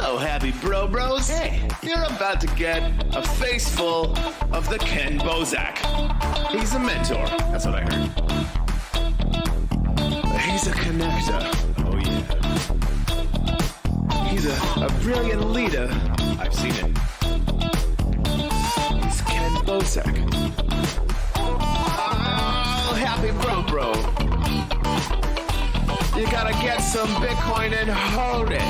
Hello, happy bros. Hey, you're about to get a face full of the Ken Bozak. He's a mentor. That's what I heard. He's a connector. Oh, yeah. He's a brilliant leader. I've seen it. He's Ken Bozak. Oh, happy bro. You gotta get some Bitcoin and hold it.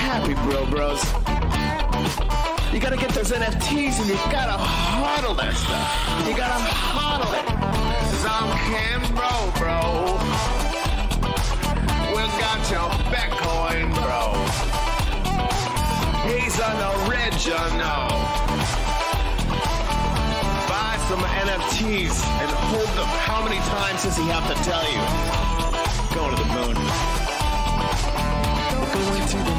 Happy bros. You gotta get those NFTs and you gotta hodl that stuff. You gotta hodl it. Some Ken bro. We got your Bitcoin, bro. He's an original. Buy some NFTs and hold them. How many times does he have to tell you? Going to the moon. We're going to the moon.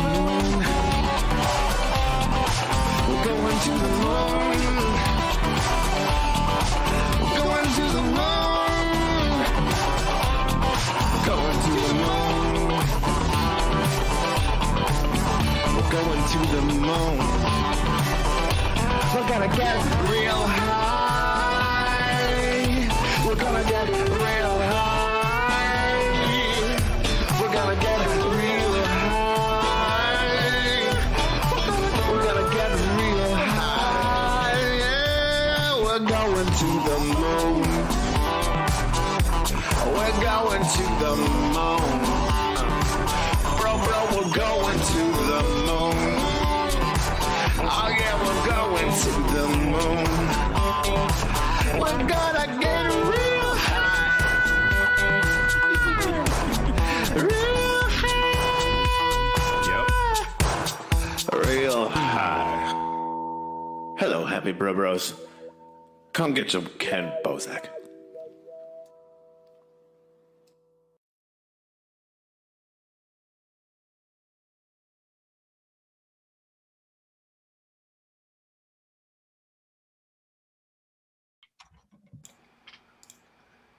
We're going to the moon. We're going to the moon. Going to the moon. We're going to the moon. We're gonna get real high. We're gonna get real high. We're gonna get real high. We're gonna get real high. Yeah, we're going to the moon. We're going to the moon. Bro, we're going to the moon. Oh yeah, we're going to the moon. We're gonna get real high. Real high. Yep. Real high. Hello, happy bros. Come get some Ken Bozak.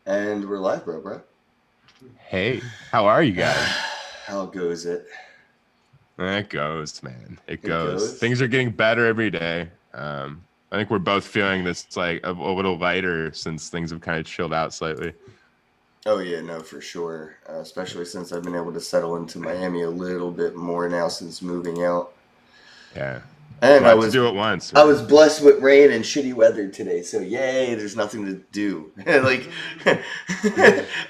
And we're live, bro. Hey, how are you guys? How goes it? It goes, man. It goes. Things are getting better every day. I think we're both feeling this like a little lighter since things have kind of chilled out slightly. Oh yeah, no, for sure. Especially since I've been able to settle into Miami a little bit more now since moving out. Yeah. And I was do it once. Right? I was blessed with rain and shitty weather today, so yay! There's nothing to do. Like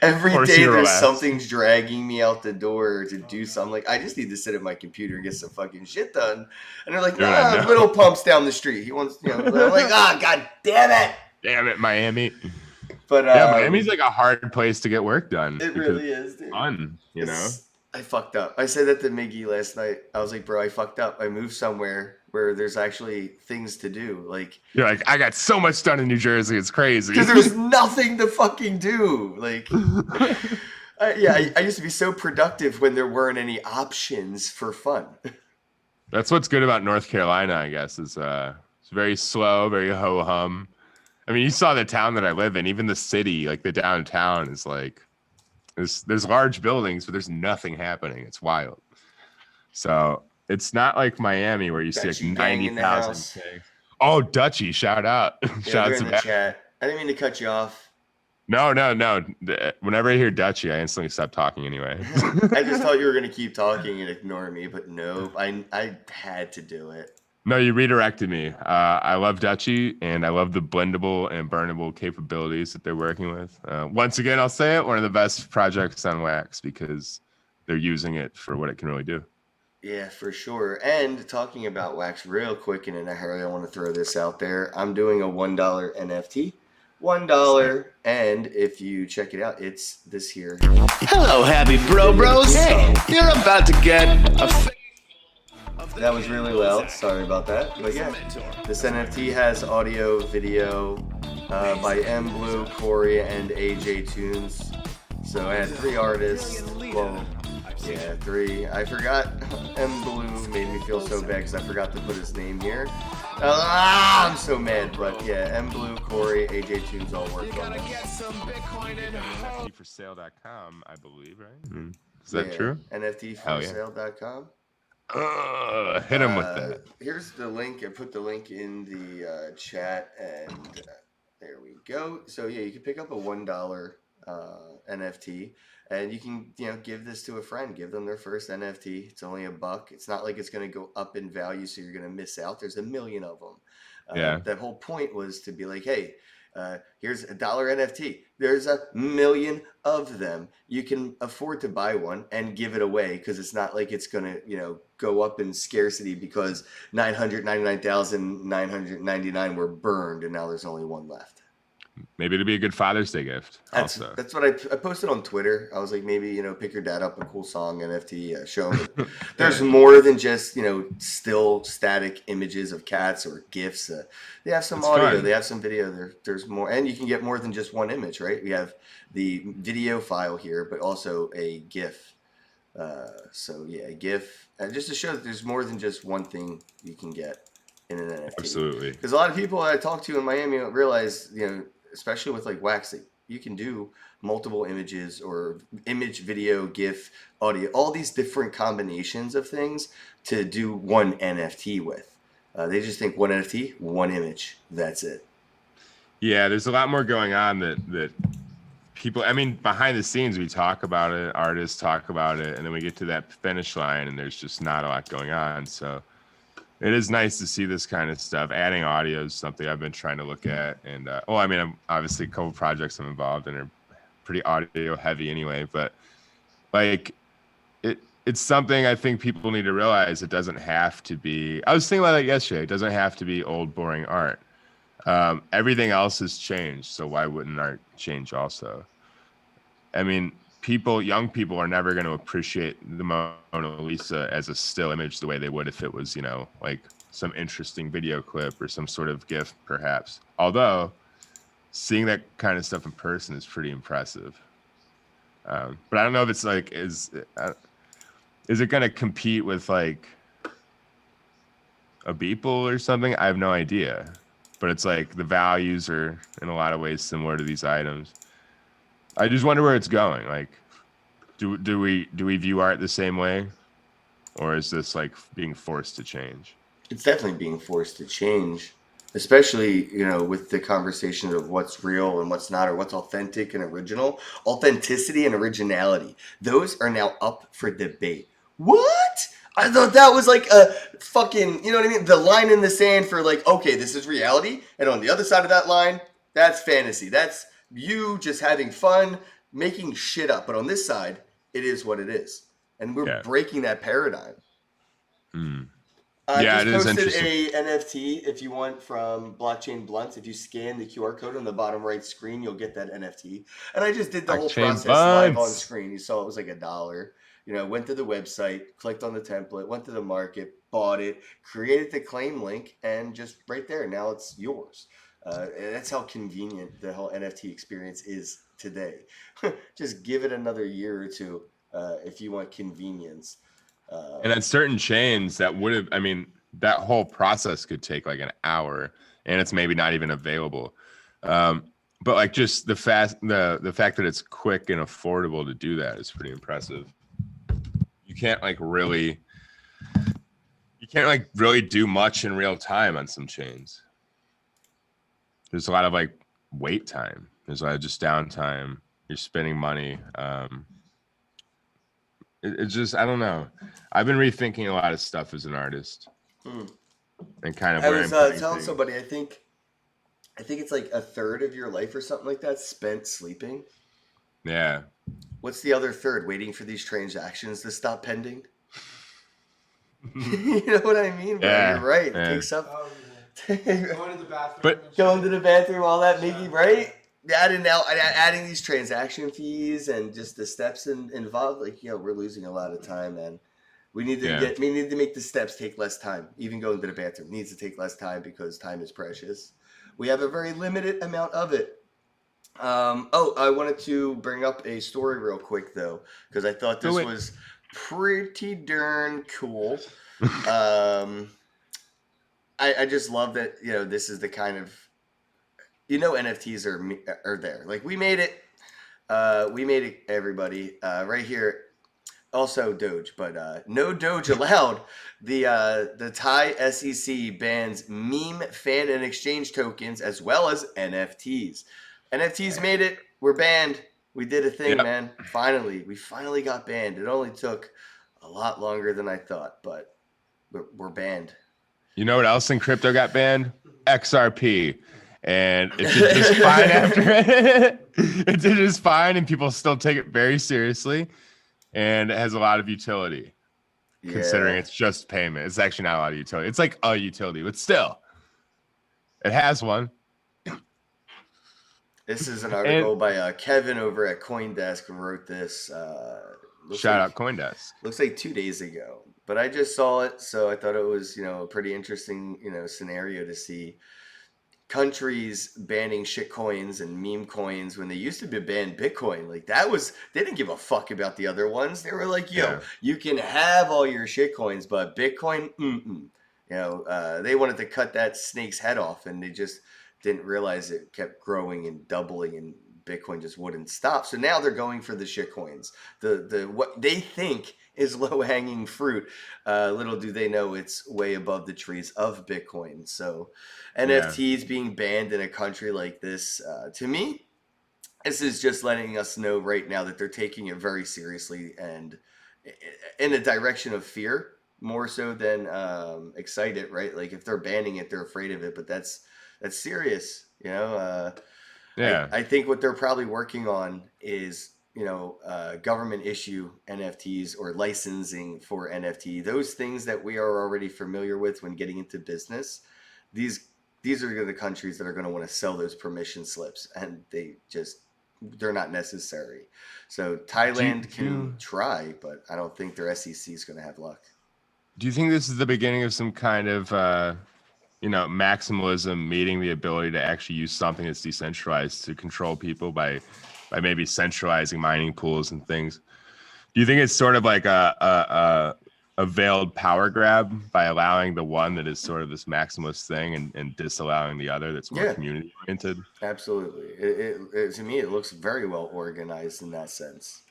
every day, there's something's dragging me out the door to do something. Like I just need to sit at my computer and get some fucking shit done. And they're like, little pumps down the street. He wants, I'm like, god damn it! Damn it, Miami. But yeah, Miami's like a hard place to get work done. It really is, dude. Fun, you know. I fucked up. I said that to Miggy last night. I was like, bro, I fucked up. I moved somewhere where there's actually things to do. Like you're like, I got so much done in New Jersey. It's crazy. Because there's nothing to fucking do. Like, I used to be so productive when there weren't any options for fun. That's what's good about North Carolina, I guess, is it's very slow, very ho-hum. I mean, you saw the town that I live in, even the city, like the downtown is like, there's large buildings, but there's nothing happening. It's wild. So it's not like Miami where you see like 90,000. Oh, Dutchie, shout out. Yeah, shout out to the chat. I didn't mean to cut you off. No. Whenever I hear Dutchie, I instantly stop talking anyway. I just thought you were going to keep talking and ignore me, but no, I had to do it. No, you redirected me. I love Dutchie, and I love the blendable and burnable capabilities that they're working with. Once again, I'll say it, one of the best projects on Wax because they're using it for what it can really do. Yeah, for sure. And talking about Wax real quick and in a hurry, I want to throw this out there. I'm doing a $1 NFT. $1, and if you check it out, it's this here. Hello, happy bros. Hey, you're about to get a... That was really loud. Sorry about that. But yeah, this NFT has audio, video by M Blue, Corey, and AJ Tunes. So I had 3 artists. Well, yeah, 3. I forgot. M Blue made me feel so bad because I forgot to put his name here. I'm so mad. But yeah, M Blue, Corey, AJ Tunes all worked on it. NFTforsale.com, I believe, right? Mm-hmm. Is that true? Hell yeah. NFTforsale.com. Hit him with that. Here's the link. I put the link in the chat, and there we go. So yeah, you can pick up a $1 NFT, and you can give this to a friend. Give them their first NFT. It's only $1. It's not like it's going to go up in value, so you're going to miss out. There's a million of them. Yeah. That whole point was to be like, hey, here's $1 NFT. There's a million of them. You can afford to buy one and give it away, because it's not like it's going to, go up in scarcity because 999,999 were burned and now there's only one left. Maybe it'd be a good Father's Day gift. That's what I posted on Twitter. I was like, maybe, pick your dad up a cool song NFT, show him. There's more than just, still static images of cats or GIFs. They have some audio, fun. They have some video. There's more, and you can get more than just one image, right? We have the video file here, but also a GIF. So yeah, a GIF, just to show that there's more than just one thing you can get in an NFT. Absolutely. Because a lot of people I talk to in Miami don't realize, especially with like Wax, you can do multiple images or image, video, GIF, audio, all these different combinations of things to do one NFT with. They just think one NFT, one image, that's it. Yeah, there's a lot more going on that people, behind the scenes, we talk about it, artists talk about it, and then we get to that finish line and there's just not a lot going on. So it is nice to see this kind of stuff. Adding audio is something I've been trying to look at. And, I'm obviously a couple projects I'm involved in are pretty audio heavy anyway, but like it's something I think people need to realize. It doesn't have to be, I was thinking about that yesterday. It doesn't have to be old, boring art. Everything else has changed. So why wouldn't art change also? Young people are never going to appreciate the Mona Lisa as a still image the way they would if it was, like some interesting video clip or some sort of GIF, perhaps. Although seeing that kind of stuff in person is pretty impressive. But I don't know if it's like, is it going to compete with like a Beeple or something? I have no idea. But it's like the values are in a lot of ways similar to these items. I just wonder where it's going. Like, do we view art the same way, or is this like being forced to change? It's definitely being forced to change, especially with the conversation of what's real and what's not, or what's authentic and original. Authenticity and originality, those are now up for debate. What? I thought that was like a fucking, the line in the sand for like, okay, this is reality. And on the other side of that line, that's fantasy. That's you just having fun, making shit up. But on this side, it is what it is. And we're breaking that paradigm. I just posted a NFT, if you want, from Blockchain Blunts. If you scan the QR code on the bottom right screen, you'll get that NFT. And I just did the whole process live on screen. You saw it was like $1. Went to the website, clicked on the template, went to the market, bought it, created the claim link, and just right there, now it's yours. And that's how convenient the whole NFT experience is today. Just give it another year or two if you want convenience. And at certain chains, that would have, that whole process could take like an hour, and it's maybe not even available. But like just the fact that it's quick and affordable to do that is pretty impressive. You can't really do much in real time on some chains. There's a lot of like wait time. There's a lot of just downtime. You're spending money. It's just, I don't know. I've been rethinking a lot of stuff as an artist, and kind of. I was telling somebody, I think it's like a third of your life or something like that spent sleeping. Yeah. What's the other third? Waiting for these transactions to stop pending. You know what I mean? Yeah. You're right. Yeah. It takes up. Going to the bathroom. Going to the bathroom, all that, Mickey, right? Adding these transaction fees and just the steps involved, we're losing a lot of time, and we need to make the steps take less time. Even going to the bathroom needs to take less time because time is precious. We have a very limited amount of it. I wanted to bring up a story real quick though, because I thought this was pretty darn cool. I just love that, this is the kind of, NFTs are there. Like we made it, everybody, right here. Also Doge, but no Doge allowed. The Thai SEC bans meme, fan, and exchange tokens as well as NFTs. NFTs made it. We're banned. We did a thing, Yep. man. Finally, we finally got banned. It only took a lot longer than I thought, but we're banned. You know what else in crypto got banned? XRP. And it did just fine after it. It did just fine, and people still take it very seriously. And it has a lot of utility, considering it's just payment. It's actually not a lot of utility. It's like a utility, but still, it has one. This is an article by Kevin over at CoinDesk who wrote this. Shout out CoinDesk. Looks like 2 days ago, but I just saw it, so I thought it was, a pretty interesting, scenario to see countries banning shit coins and meme coins when they used to be banned Bitcoin. Like they didn't give a fuck about the other ones. They were like, you can have all your shit coins, but Bitcoin, they wanted to cut that snake's head off, and they just didn't realize it kept growing and doubling, and Bitcoin just wouldn't stop. So now they're going for the shit coins, the what they think is low hanging fruit. Little do they know it's way above the trees of Bitcoin. So NFTs being banned in a country like this, to me, this is just letting us know right now that they're taking it very seriously and in a direction of fear more so than excited, right? Like if they're banning it, they're afraid of it, but that's serious, I think what they're probably working on is, government issue NFTs or licensing for NFT, those things that we are already familiar with when getting into business. These are the countries that are going to want to sell those permission slips, and they're not necessary. So Thailand can try, but I don't think their SEC is going to have luck. Do you think this is the beginning of some kind of, maximalism meeting the ability to actually use something that's decentralized to control people by maybe centralizing mining pools and things? Do you think it's sort of like a veiled power grab by allowing the one that is sort of this maximalist thing and disallowing the other that's more community oriented? Absolutely. It to me, it looks very well organized in that sense.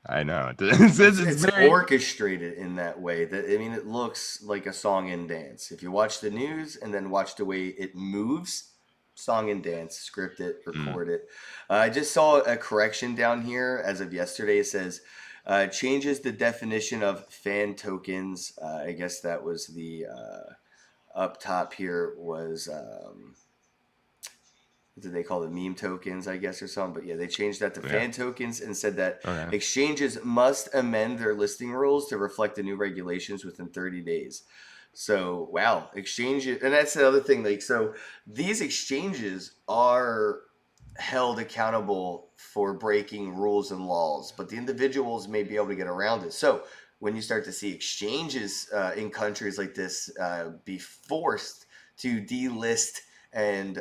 I know. It's very orchestrated in that way. It looks like a song and dance. If you watch the news and then watch the way it moves, song and dance, script it, record it. I just saw a correction down here as of yesterday. It says changes the definition of fan tokens. I guess that was the up top here was what did they call the meme tokens, I guess, or something? But yeah, they changed that to fan tokens and said that exchanges must amend their listing rules to reflect the new regulations within 30 days. So, wow, exchanges. And that's the other thing. So these exchanges are held accountable for breaking rules and laws, but the individuals may be able to get around it. So when you start to see exchanges in countries like this be forced to delist and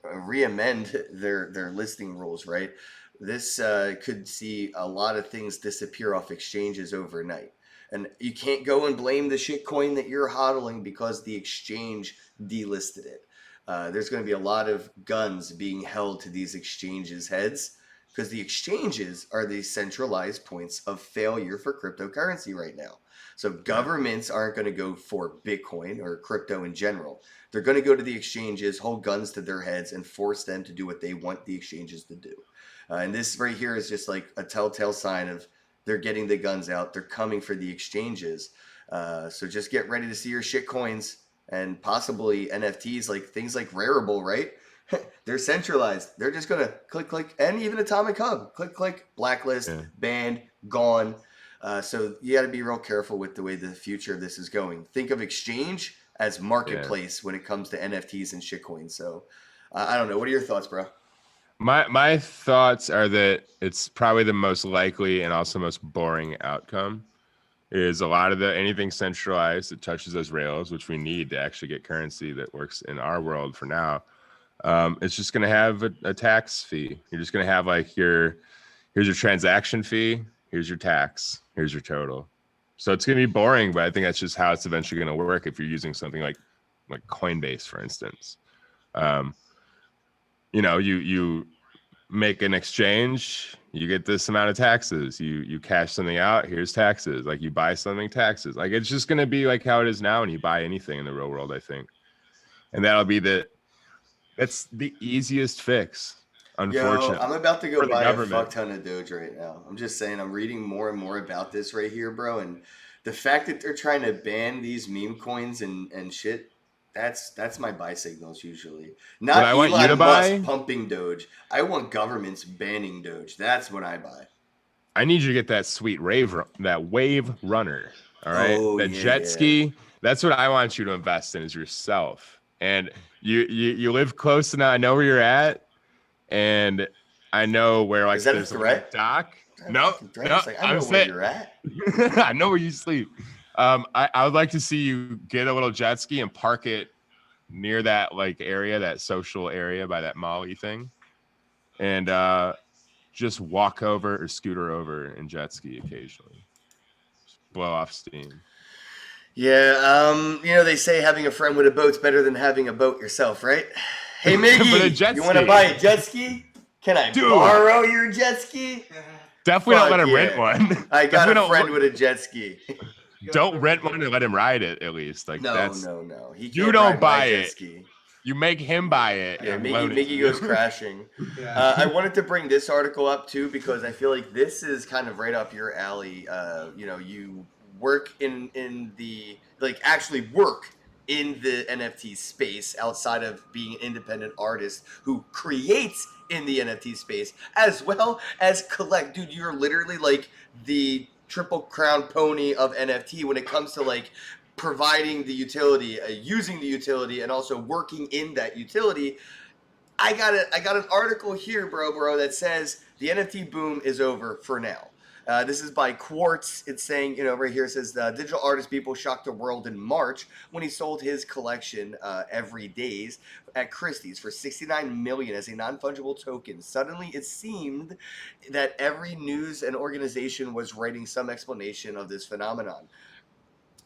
re-amend their listing rules, right? This could see a lot of things disappear off exchanges overnight. And you can't go and blame the shitcoin that you're hodling because the exchange delisted it. There's going to be a lot of guns being held to these exchanges' heads because the exchanges are the centralized points of failure for cryptocurrency right now. So governments aren't going to go for Bitcoin or crypto in general. They're going to go to the exchanges, hold guns to their heads, and force them to do what they want the exchanges to do. And this right here is just like a telltale sign of they're getting the guns out. They're coming for the exchanges. So just get ready to see your shit coins and possibly NFTs, like things like Rarible, right? They're centralized. They're just going to click, and even Atomic Hub, click, blacklist, banned, gone. So you got to be real careful with the way the future of this is going. Think of exchange as marketplace when it comes to NFTs and shitcoins. So I don't know. What are your thoughts, bro? My thoughts are that it's probably the most likely and also most boring outcome is a lot of anything centralized that touches those rails, which we need to actually get currency that works in our world for now. It's just going to have a tax fee. You're just going to have like here's your transaction fee. Here's your tax. Here's your total. So it's going to be boring, but I think that's just how it's eventually going to work if you're using something like Coinbase, for instance. You make an exchange, you get this amount of taxes. You cash something out, here's taxes. Like you buy something, taxes. Like it's just gonna be like how it is now when you buy anything in the real world, I think. And that's the easiest fix, unfortunately. Yo, I'm about to go for the buy a government. fuck ton of Doge right now. I'm just saying, I'm reading more and more about this right here, bro. And the fact that they're trying to ban these meme coins and shit, that's my buy signals usually. Not What I want you Elon to Musk buy- pumping Doge. I want governments banning Doge. That's what I buy. I need you to get that sweet that wave runner. All right. Oh, that yeah, jet yeah. ski. That's what I want you to invest in is yourself. And you live close enough. I know where you're at. And I know where like Is that a there's threat? dock. No, Fucking threat. no, It's like, I know I'm where saying you're at. I know where you sleep. I would like to see you get a little jet ski and park it near that like area, that social area by that Molly thing. And just walk over or scooter over and jet ski occasionally. Just blow off steam. Yeah, they say having a friend with a boat's better than having a boat yourself, right? Hey, But a Miggy, jet you want to ski. buy a jet ski? Can I Dude. borrow your jet ski? Definitely don't Fuck let him yeah. rent one. I got Definitely a friend with a jet ski. Don't rent one and let him ride it at least. Like No. that's He You can't don't ride my buy jet it. ski. you make him buy it. Yeah, and loan it Miggy to you. goes crashing. Yeah. I wanted to bring this article up too because I feel like this is kind of right up your alley. You work in the actually work in the NFT space outside of being an independent artist who creates in the NFT space as well as collect. Dude, you're literally like the triple crown pony of NFT when it comes to like providing the utility, using the utility, and also working in that utility. I got an article here, bro, that says the NFT boom is over for now. This is by Quartz. It's saying, right here it says, digital artist people shocked the world in March when he sold his collection, Every Days, at Christie's for $69 million as a non-fungible token. Suddenly, it seemed that every news and organization was writing some explanation of this phenomenon.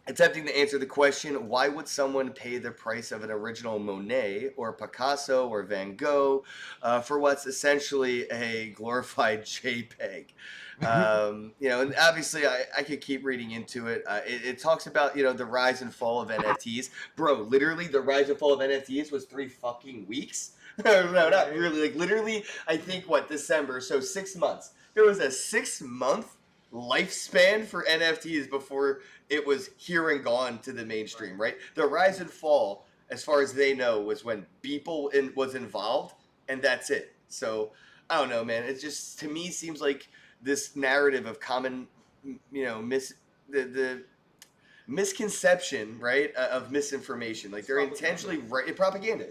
Attempting to answer the question, why would someone pay the price of an original Monet or Picasso or Van Gogh for what's essentially a glorified JPEG? And obviously I could keep reading into it. It talks about, the rise and fall of NFTs. Bro, literally the rise and fall of NFTs was 3 fucking weeks. No, not really. Like literally, I think December. So 6 months. There was a 6-month lifespan for NFTs before it was here and gone to the mainstream, right? The rise and fall, as far as they know, was when Beeple was involved, and that's it. So I don't know, man. It just to me seems like this narrative of common, the misconception, right, of misinformation. Like they're intentionally propaganda.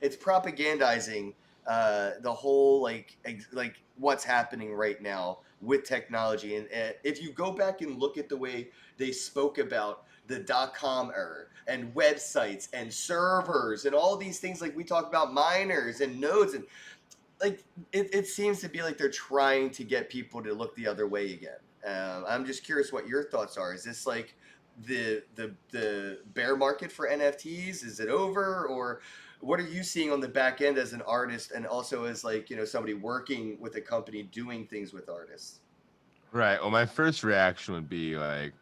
It's propagandizing the whole like what's happening right now with technology. And if you go back and look at the way they spoke about the .com era and websites and servers and all these things, like we talk about miners and nodes, and like it seems to be like they're trying to get people to look the other way again. I'm just curious what your thoughts are. Is this like the bear market for NFTs? Is it over, or what are you seeing on the back end as an artist and also as like somebody working with a company doing things with artists? Right. Well, my first reaction would be like,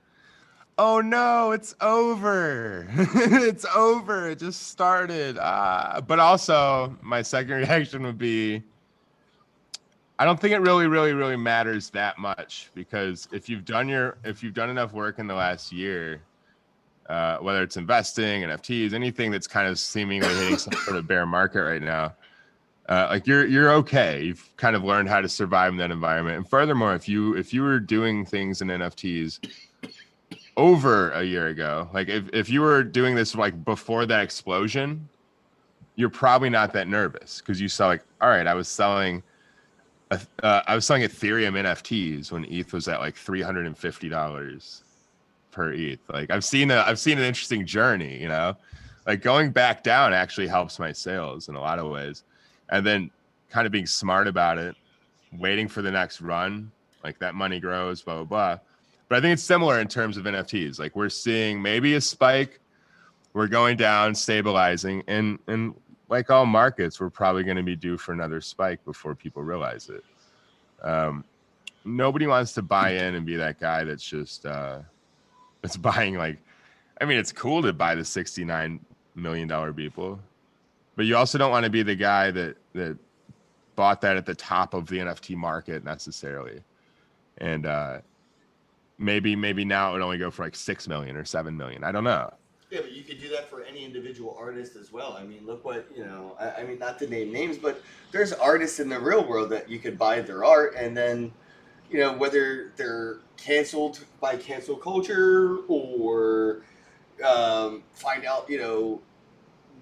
oh no, it's over. It's over. It just started. But also my second reaction would be, I don't think it really, really, really matters that much, because if you've done enough work in the last year, whether it's investing, NFTs, anything that's kind of seemingly hitting some sort of bear market right now, like you're okay. You've kind of learned how to survive in that environment. And furthermore, if you were doing things in NFTs over a year ago, like if you were doing this like before that explosion, you're probably not that nervous, because you saw like, all right, I was selling Ethereum NFTs when ETH was at like $350 per ETH. Like I've seen an interesting journey, like going back down actually helps my sales in a lot of ways. And then kind of being smart about it, waiting for the next run, like that money grows, blah, blah, blah. But I think it's similar in terms of NFTs. Like we're seeing maybe a spike, we're going down, stabilizing. And like all markets, we're probably going to be due for another spike before people realize it. Nobody wants to buy in and be that guy that's just that's buying like, I mean, it's cool to buy the $69 million Beeple, but you also don't want to be the guy that bought that at the top of the NFT market necessarily. And maybe now it would only go for like 6 million or 7 million. I don't know. Yeah, but you could do that for any individual artist as well. I mean, look what, I mean, not to name names, but there's artists in the real world that you could buy their art and then, whether they're canceled by cancel culture or find out,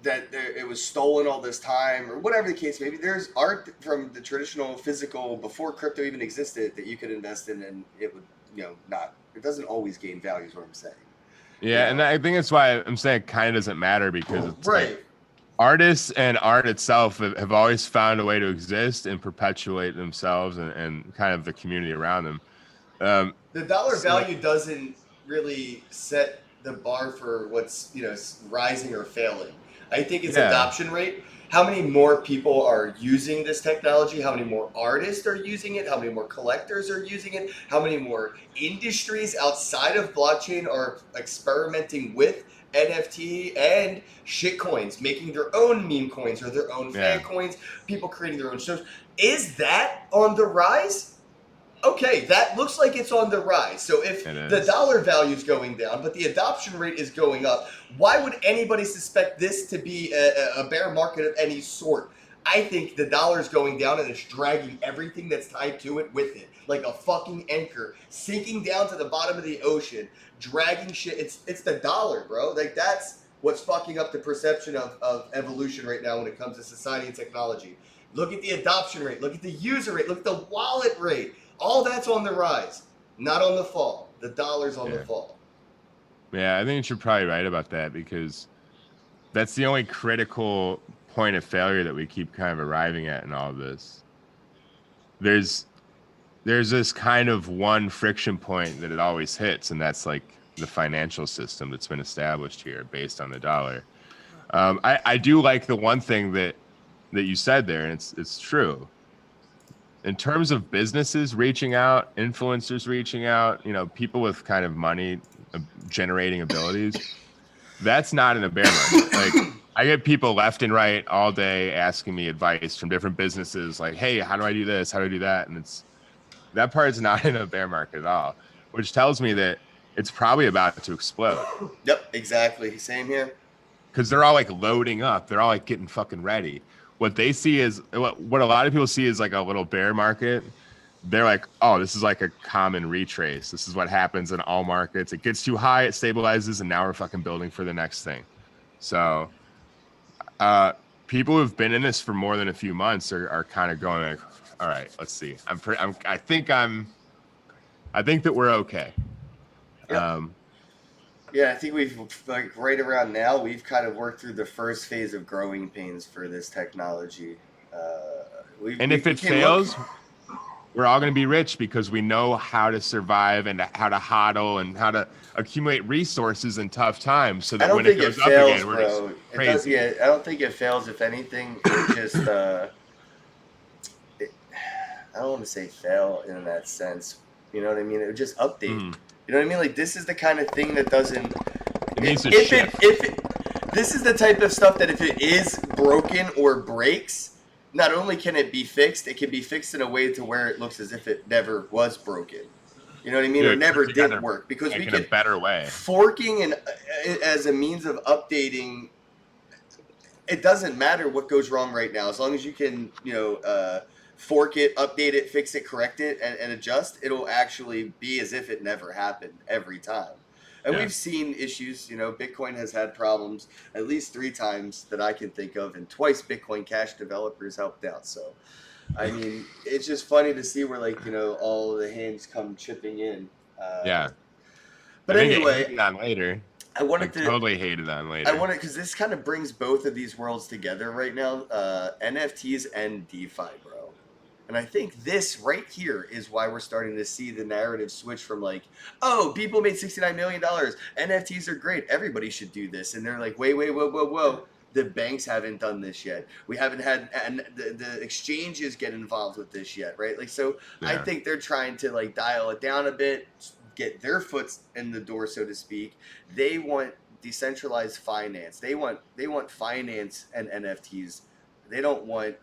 that it was stolen all this time or whatever the case may be. There's art from the traditional physical before crypto even existed that you could invest in and it would, it doesn't always gain value is what I'm saying. Yeah, and I think that's why I'm saying it kind of doesn't matter because it's right. Like, artists and art itself have always found a way to exist and perpetuate themselves and kind of the community around them. The dollar value doesn't really set the bar for what's rising or failing. I think it's adoption rate. How many more people are using this technology? How many more artists are using it? How many more collectors are using it? How many more industries outside of blockchain are experimenting with NFT and shitcoins, making their own meme coins or their own fan coins, people creating their own shows? Is that on the rise? Okay, that looks like it's on the rise. So if the dollar value is going down, but the adoption rate is going up, why would anybody suspect this to be a bear market of any sort? I think the dollar is going down and it's dragging everything that's tied to it with it. Like a fucking anchor, sinking down to the bottom of the ocean, dragging shit. It's the dollar, bro. Like that's what's fucking up the perception of evolution right now when it comes to society and technology. Look at the adoption rate. Look at the user rate. Look at the wallet rate. All that's on the rise, not on the fall. The dollar's on the fall. Yeah, I think you're probably right about that because that's the only critical point of failure that we keep kind of arriving at in all of this. There's this kind of one friction point that it always hits, and that's like the financial system that's been established here based on the dollar. I do like the one thing that you said there, and it's true. In terms of businesses reaching out, influencers reaching out, people with kind of money generating abilities, that's not in a bear market. Like I get people left and right all day asking me advice from different businesses like, hey, how do I do this? How do I do that? And that part's not in a bear market at all, which tells me that it's probably about to explode. Yep, exactly. Same here. Because they're all like loading up. They're all like getting fucking ready. What they see is what a lot of people see is like a little bear market. They're like, oh, this is like a common retrace. This is what happens in all markets. It gets too high, it stabilizes, and now we're fucking building for the next thing. So people who've been in this for more than a few months are kind of going like, all right, let's see. I think that we're okay. Yep. Yeah, I think we've like right around now we've kind of worked through the first phase of growing pains for this technology. If it fails, we're all going to be rich because we know how to survive and how to hodl and how to accumulate resources in tough times. So that when it goes up again, we're just crazy. I don't think it fails. If anything, it just I don't want to say fail in that sense. You know what I mean? It would just update. You know what I mean? Like this is the kind of thing that doesn't. It needs to shift. This is the type of stuff that if it is broken or breaks, not only can it be fixed, it can be fixed in a way to where it looks as if it never was broken. You know what I mean? Or never did work because we get a better way. Forking and as a means of updating. It doesn't matter what goes wrong right now, as long as you can, fork it, update it, fix it, correct it, and adjust. It'll actually be as if it never happened every time. And we've seen issues. Bitcoin has had problems at least 3 times that I can think of, and twice Bitcoin Cash developers helped out. So, I mean, it's just funny to see where all the hands come chipping in. But anyway, I wanted to totally hated on later. I wanted because this kind of brings both of these worlds together right now, NFTs and DeFi, bro. And I think this right here is why we're starting to see the narrative switch from like, oh, people made $69 million. NFTs are great. Everybody should do this. And they're like, wait, whoa. The banks haven't done this yet. We haven't had, and the exchanges get involved with this yet, right? Like, so I Yeah. think they're trying to like dial it down a bit, get their foot in the door, so to speak. They want decentralized finance. They want finance and NFTs. They don't want,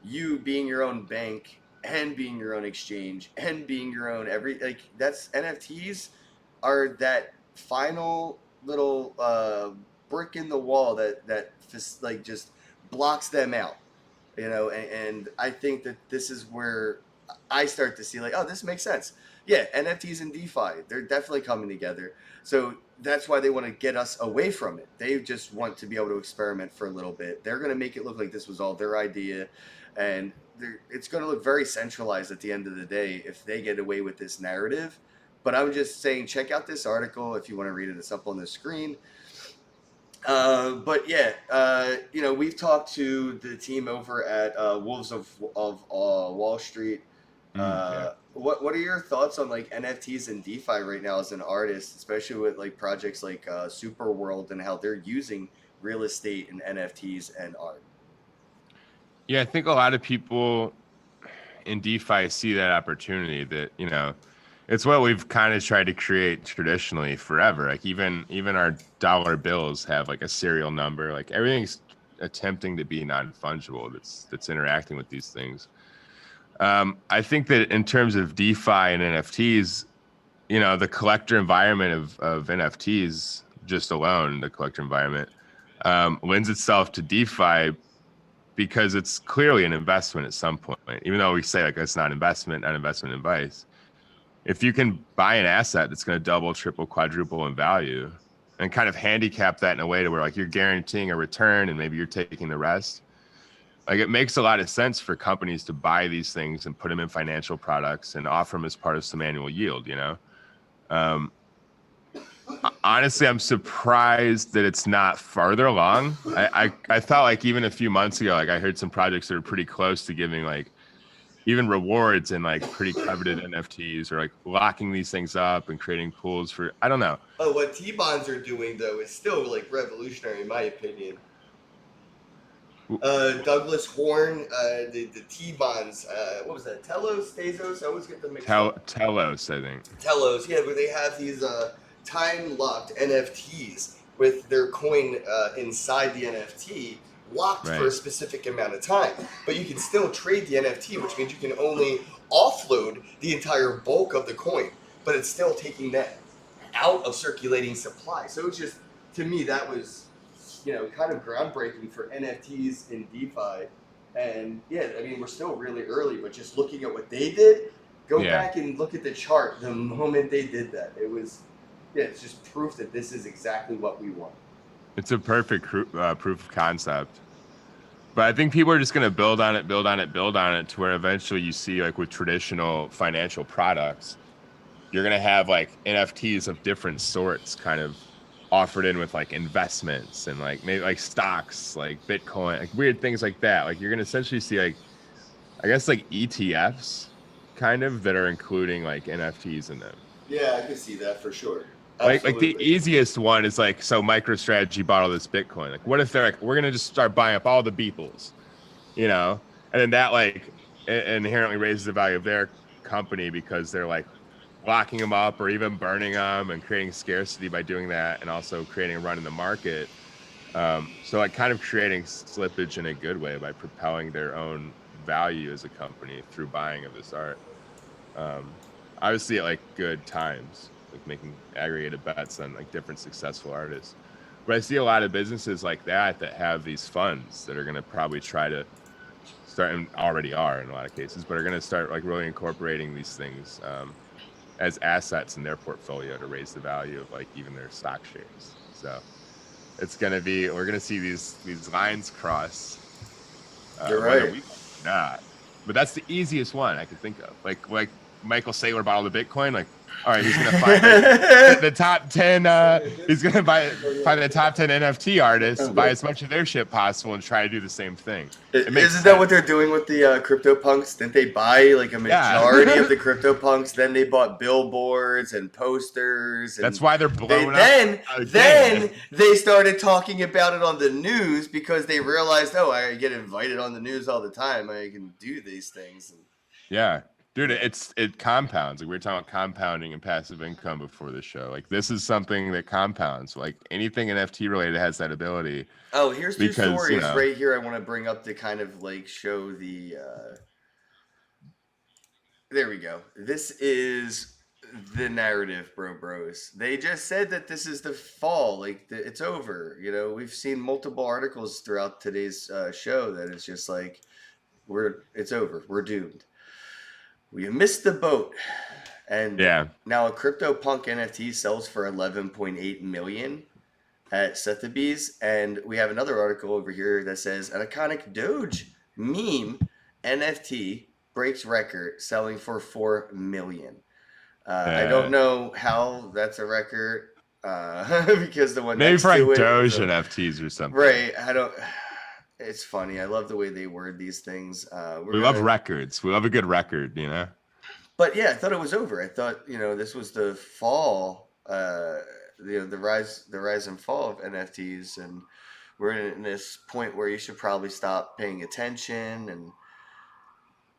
you being your own bank and being your own exchange and being your own like that's NFTs are that final little brick in the wall that like just blocks them out, and I think that this is where I start to see like, oh, this makes sense. Yeah, NFTs and DeFi, they're definitely coming together. So that's why they want to get us away from it. They just want to be able to experiment for a little bit. They're going to make it look like this was all their idea, and it's going to look very centralized at the end of the day if they get away with this narrative. But I'm just saying, check out this article if you want to read it. It's up on the screen. But yeah, we've talked to the team over at Wolves of Wall Street. Yeah. What are your thoughts on like NFTs and DeFi right now as an artist, especially with like projects like Super World and how they're using real estate and NFTs and art? Yeah, I think a lot of people in DeFi see that opportunity that, it's what we've kind of tried to create traditionally forever. Like even our dollar bills have like a serial number. Like everything's attempting to be non-fungible that's interacting with these things. I think that in terms of DeFi and NFTs, the collector environment of NFTs just alone, the collector environment, lends itself to DeFi because it's clearly an investment at some point, even though we say like it's not investment advice. If you can buy an asset that's going to double, triple, quadruple in value and kind of handicap that in a way to where like you're guaranteeing a return and maybe you're taking the rest, like it makes a lot of sense for companies to buy these things and put them in financial products and offer them as part of some annual yield, Honestly, I'm surprised that it's not farther along. I thought like even a few months ago, like I heard some projects that are pretty close to giving like even rewards and like pretty coveted NFTs or like locking these things up and creating pools for, I don't know. Oh, what T-bonds are doing though is still like revolutionary in my opinion. Douglas Horn, the T-bonds, what was that? Telos, Tezos? I always get them mixed up. Telos, I think. Telos, yeah, where they have these time-locked NFTs with their coin inside the NFT, locked for a specific amount of time. But you can still trade the NFT, which means you can only offload the entire bulk of the coin, but it's still taking that out of circulating supply. So it's just, to me, that was, kind of groundbreaking for NFTs in DeFi. And yeah, I mean, we're still really early, but just looking at what they did, go back and look at the chart the moment they did that. It was, it's just proof that this is exactly what we want. It's a perfect proof of concept. But I think people are just going to build on it to where eventually you see like with traditional financial products, you're going to have like NFTs of different sorts kind of offered in with like investments and like maybe like stocks, like Bitcoin, like weird things like that. Like you're going to essentially see like, I guess like ETFs kind of that are including like NFTs in them. Yeah, I can see that for sure. Like the easiest one is like, so MicroStrategy bought all this Bitcoin. Like what if they're like, we're going to just start buying up all the Beeples, and then that like inherently raises the value of their company because they're like locking them up or even burning them and creating scarcity by doing that, and also creating a run in the market. So like kind of creating slippage in a good way by propelling their own value as a company through buying of this art. Obviously at like good times, like making aggregated bets on like different successful artists. But I see a lot of businesses like that have these funds that are going to probably try to start, and already are in a lot of cases, but are going to start like really incorporating these things as assets in their portfolio to raise the value of like even their stock shares. So it's going to be, we're going to see these lines cross. You're right. Not, but that's the easiest one I could think of. Like Michael Saylor bought all the Bitcoin. Like, all right, he's gonna find like, the top 10. He's gonna find the top 10 NFT artists, buy as much of their shit possible, and try to do the same thing. Isn't that what they're doing with the CryptoPunks? Didn't they buy like a majority of the CryptoPunks? Then they bought billboards and posters. And that's why they're blowing up. Then they started talking about it on the news because they realized, oh, I get invited on the news all the time. I can do these things. Yeah. Dude, it compounds. Like we were talking about compounding and passive income before the show. Like this is something that compounds. Like anything NFT related has that ability. Oh, here's two stories right here. I want to bring up to kind of like show the. There we go. This is the narrative, bros. They just said that this is the fall. Like it's over. You know, we've seen multiple articles throughout today's show that it's just like it's over. We're doomed. We missed the boat, and now a CryptoPunk NFT sells for 11.8 million at Sotheby's, and we have another article over here that says an iconic Doge meme NFT breaks record selling for 4 million. I don't know how that's a record because the one maybe for like Doge NFTs or something, right? I don't. It's funny. I love the way they word these things. We love records. We love a good record, you know? But yeah, I thought it was over. I thought, you know, this was the fall, the rise and fall of NFTs. And we're in this point where you should probably stop paying attention. And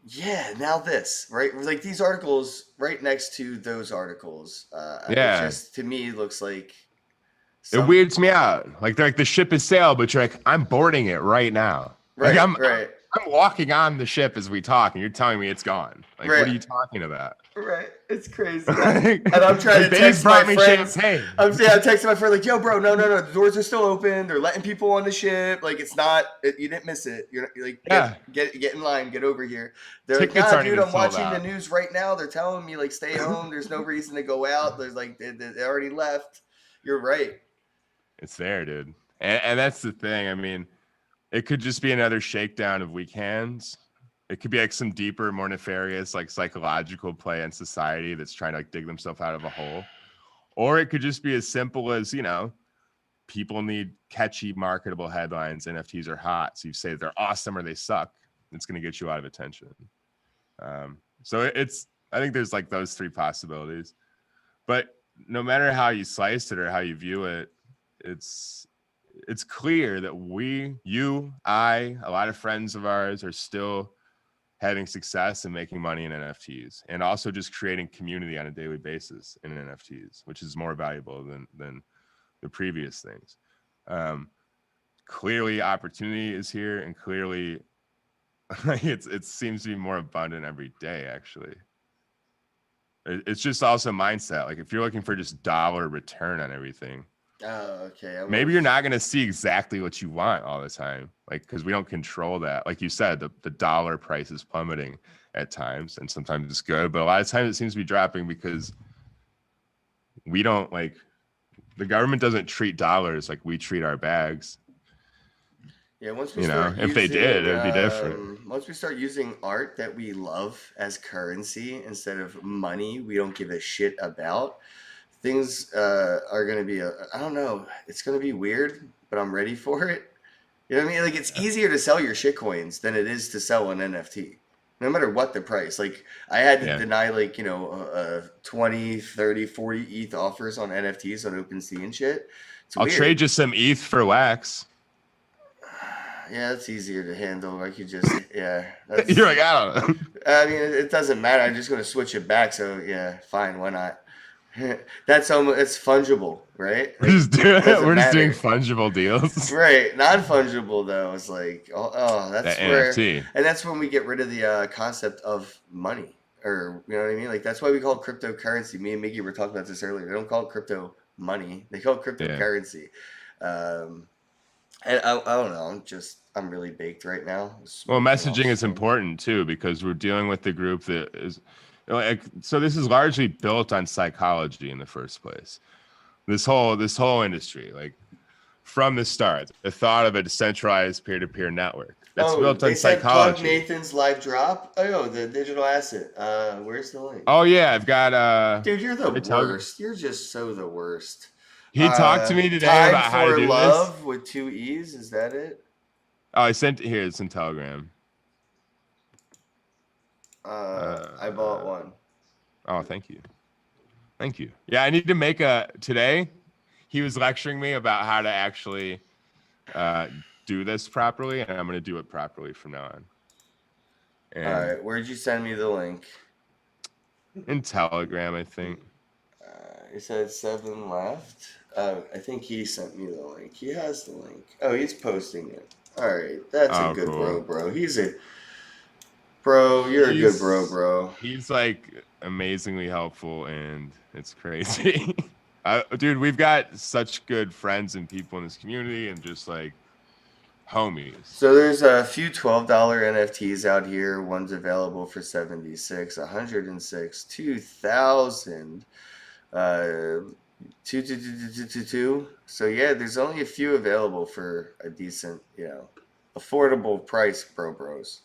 yeah, now this, right? Like these articles right next to those articles. It just, to me, looks like. It weirds me out. Like they're like the ship is sailed, but you're like, I'm boarding it right now. Right, like, I'm walking on the ship as we talk, and you're telling me it's gone. Like, what are you talking about? Right, it's crazy. And I'm trying to text my friends. I'm texting my friend like, "Yo, bro, no, the doors are still open. They're letting people on the ship. Like, it's not. You didn't miss it. You're like, get in line, get over here." They're like, "Nah, dude, I'm watching the news right now. They're telling me like, stay home. There's no reason to go out. There's like, they already left." You're right. It's there, dude. And that's the thing. I mean, it could just be another shakedown of weak hands. It could be like some deeper, more nefarious, like psychological play in society that's trying to like dig themselves out of a hole. Or it could just be as simple as, you know, people need catchy, marketable headlines. NFTs are hot. So you say they're awesome or they suck. It's going to get you a lot of attention. So I think there's like those three possibilities. But no matter how you slice it or how you view it, it's clear that I, a lot of friends of ours are still having success and making money in NFTs, and also just creating community on a daily basis in NFTs, which is more valuable than the previous things. Clearly opportunity is here, and clearly it seems to be more abundant every day, actually. It's just also mindset. Like if you're looking for just dollar return on everything, maybe you're not going to see exactly what you want all the time, like because we don't control that. Like you said, the dollar price is plummeting at times, and sometimes it's good, but a lot of times it seems to be dropping because we don't the government doesn't treat dollars like we treat our bags. Yeah, once we if they did, it'd be different. Once we start using art that we love as currency instead of money we don't give a shit about, things are going to be, I don't know, it's going to be weird, but I'm ready for it. You know what I mean? Like, it's easier to sell your shitcoins than it is to sell an NFT, no matter what the price. Like, I had to deny, 20, 30, 40 ETH offers on NFTs on OpenSea and shit. I'll trade you some ETH for wax. Yeah, that's easier to handle. I could just, You're like, I don't know. I mean, it doesn't matter. I'm just going to switch it back. So, yeah, fine. Why not? That's almost, it's fungible, right? We're just doing fungible deals. Right. Non-fungible, though, is like, that's where, NFT. And that's when we get rid of the concept of money. Or, you know what I mean? Like, that's why we call it cryptocurrency. Me and Miggy were talking about this earlier. They don't call it crypto money. They call it cryptocurrency. And I don't know. I'm really baked right now. Well, messaging is important too, because we're dealing with the group that is so this is largely built on psychology in the first place. This whole industry, from the start. The thought of a decentralized peer-to-peer network that's built they on said plug psychology. Nathan's live drop. Oh, yo, the digital asset. Where's the link? Oh yeah, I've got Dude, you're the my Telegram. worst. You're just so the worst. He talked to me today Time about how to for do love this. with 2 E's. Is that it? Oh, I sent it here. It's in Telegram. I bought one. Oh, thank you. Thank you. Yeah, I need to make today. He was lecturing me about how to actually do this properly, and I'm going to do it properly from now on. And All right, where'd you send me the link? in Telegram, I think. He said 7 left. I think he sent me the link. He has the link. Oh, he's posting it. All right, that's a good cool. bro. He's a bro. You're a good bro. He's like amazingly helpful, and it's crazy. Dude, we've got such good friends and people in this community, and just like homies. So there's a few $12 NFTs out here. One's available for 76, 106, 2,000, 2. So yeah, there's only a few available for a decent, affordable price, bros.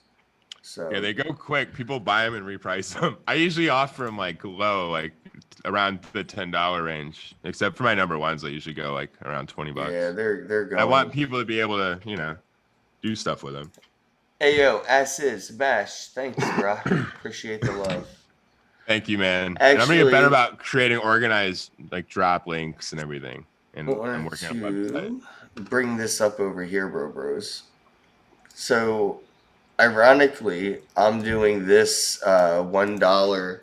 So Yeah, they go quick. People buy them and reprice them. I usually offer them like low, like around the $10 range. Except for my number ones, I usually go like around $20. yeah, they're going. I want people to be able to, do stuff with them. Hey yo, Asses Bash, thanks, bro. Appreciate the love. Thank you, man. And I'm gonna get Actually- better about creating organized like drop links and everything. And I'm Want working on a website. to bring this up over here, bros. So, ironically, I'm doing this $1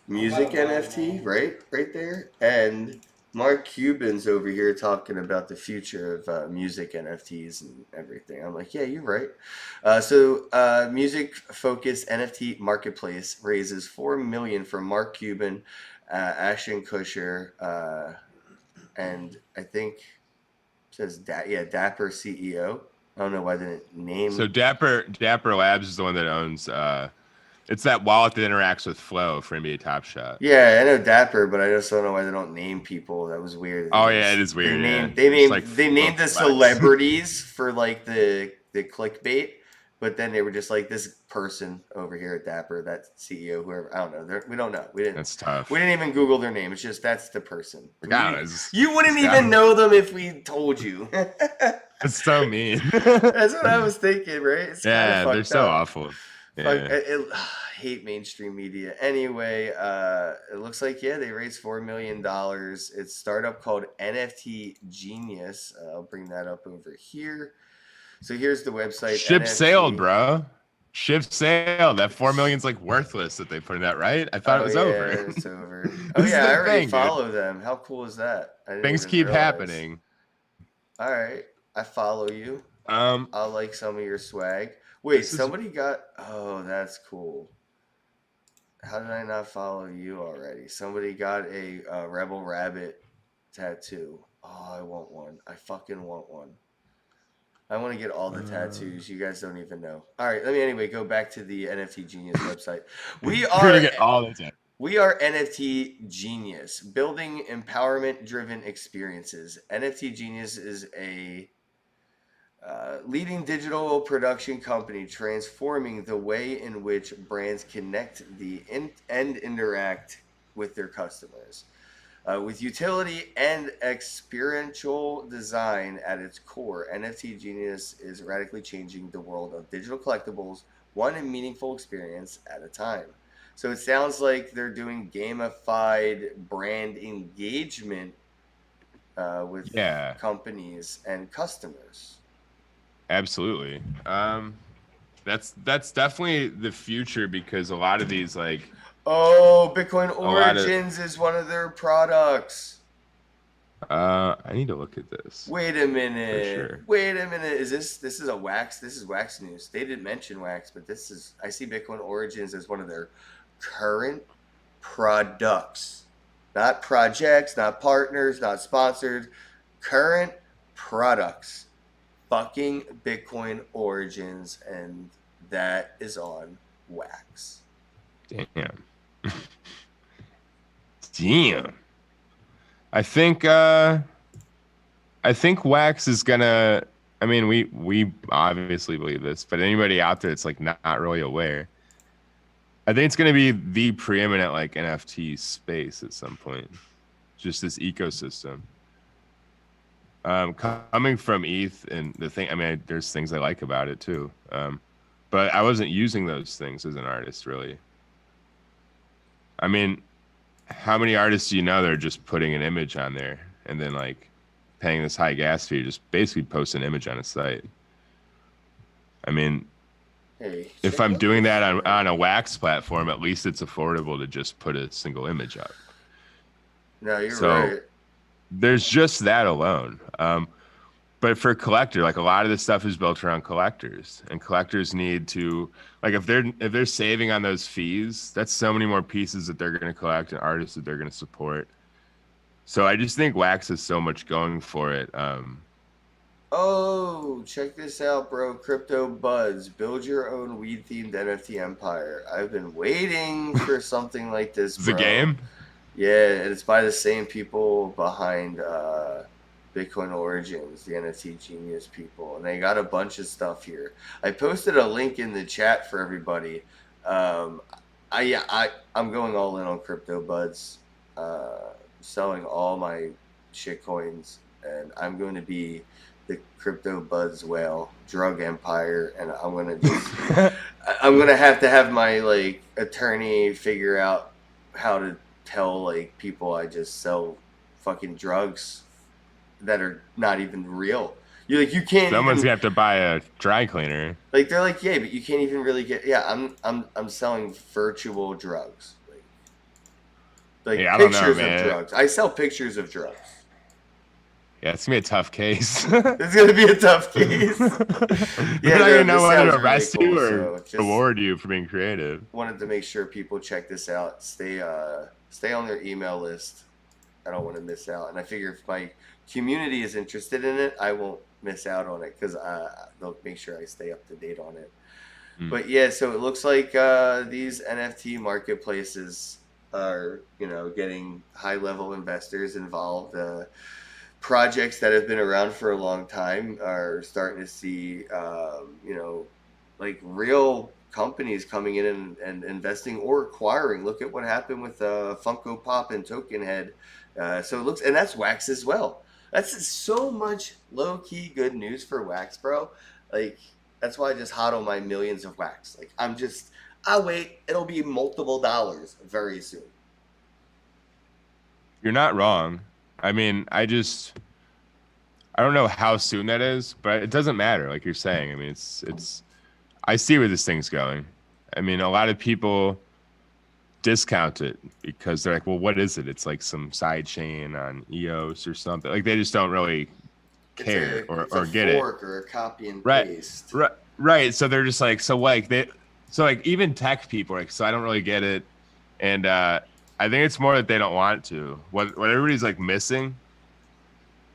music NFT, right there, and Mark Cuban's over here talking about the future of music NFTs and everything. I'm like, yeah, you're right. So, music-focused NFT marketplace raises $4 million from Mark Cuban, Ashton Kutcher, and I think it says Dapper CEO. I don't know why the name. So Dapper Labs is the one that owns it's that wallet that interacts with Flow for NBA Top Shot. Yeah, I know Dapper, but I just don't know why they don't name people. That was weird. Oh yeah, it is weird. They named Like the celebrities for like the clickbait, but then they were just like this person over here at Dapper, that CEO, whoever. I don't know. We don't know. We didn't. That's tough. We didn't even Google their name. It's just that's the person. You wouldn't even know them if we told you. It's so mean. That's what I was thinking, right? It's yeah, they're so up. awful. Yeah. Hate mainstream media. Anyway, it looks like they raised $4 million. It's a startup called NFT Genius. I'll bring that up over here. So here's the website. Ship NFT. sailed, bro. Ship sailed. That 4 million's like worthless that they put in that, right? I thought it was over. It's over. Oh yeah, I already follow them. How cool is that? Things keep happening. All right, I follow you. I'll like some of your swag. Wait, somebody got. Oh, that's cool. How did I not follow you already? Somebody got a Rebel Rabbit tattoo. Oh, I want one. I fucking want one. I want to get all the tattoos. You guys don't even know. All right, let me anyway go back to the NFT Genius website. We are get all the time. We are NFT Genius, building empowerment-driven experiences. NFT Genius is a leading digital production company transforming the way in which brands connect and interact with their customers. With utility and experiential design at its core, NFT Genius is radically changing the world of digital collectibles, one meaningful experience at a time. So it sounds like they're doing gamified brand engagement with companies and customers. Absolutely. That's definitely the future, because a lot of these Bitcoin Origins is one of their products. I need to look at this. Wait a minute. Sure. Wait a minute. Is this is a Wax? This is Wax news. They didn't mention Wax, but I see Bitcoin Origins as one of their current products. Not projects, not partners, not sponsored. Current products. Fucking Bitcoin Origins, and that is on Wax. Damn. Damn. I think I think wax is gonna. I mean, we obviously believe this, but anybody out there that's like not really aware, I think it's gonna be the preeminent like NFT space at some point. Just this ecosystem. Coming from ETH and the thing, I mean, there's things I like about it too. But I wasn't using those things as an artist, really. I mean, how many artists do you know that are just putting an image on there and then like paying this high gas fee, just basically post an image on a site? I mean, Hey, if I'm doing that on a Wax platform, at least it's affordable to just put a single image up. no, you're So, right. There's just that alone. But for collector, like a lot of this stuff is built around collectors, and collectors need to, like, if they're saving on those fees, that's so many more pieces that they're going to collect and artists that they're going to support. So I just think Wax has so much going for it. Oh, check this out, bro. Crypto Buds. Build your own weed-themed NFT empire. I've been waiting for something like this, It's a bro. game. Yeah, and it's by the same people behind Bitcoin Origins, the NFT Genius people, and they got a bunch of stuff here. I posted a link in the chat for everybody. I'm going all in on Crypto Buds, selling all my shitcoins, and I'm going to be the Crypto Buds whale, drug empire, and I'm gonna just I'm gonna have to have my like attorney figure out how to tell like people I just sell fucking drugs that are not even real. You can't Someone's even, gonna have to buy a dry cleaner. like they're like, yeah, but you can't even really get, yeah, I'm selling virtual drugs. Like Yeah, I don't know, pictures man. of drugs. I sell pictures of drugs. Yeah, it's gonna be a tough case. It's gonna be a tough case. They're Yeah, not no, gonna know this whether to sounds arrest really you cool, or so just- reward you for being creative. Wanted to make sure people check this out. Stay on their email list. I don't want to miss out. And I figure if my community is interested in it, I won't miss out on it because they'll make sure I stay up to date on it. Mm. But yeah, so it looks like these NFT marketplaces are, getting high level investors involved. Projects that have been around for a long time are starting to see, like real companies coming in and investing or acquiring. Look at what happened with Funko Pop and Token Head. So it looks, and that's Wax as well. That's so much low key good news for Wax, bro. Like that's why I just hodl my millions of Wax. Like I'll wait. It'll be multiple dollars very soon. You're not wrong. I mean, I don't know how soon that is, but it doesn't matter. Like you're saying, I mean, it's. I see where this thing's going. I mean, a lot of people discount it because they're like, well, what is it? It's like some side chain on EOS or something. Like they just don't really care It's or a get it. fork or a copy and Right. paste. Right. So they're just like, even tech people are like, so I don't really get it. And I think it's more that they don't want to. What everybody's like missing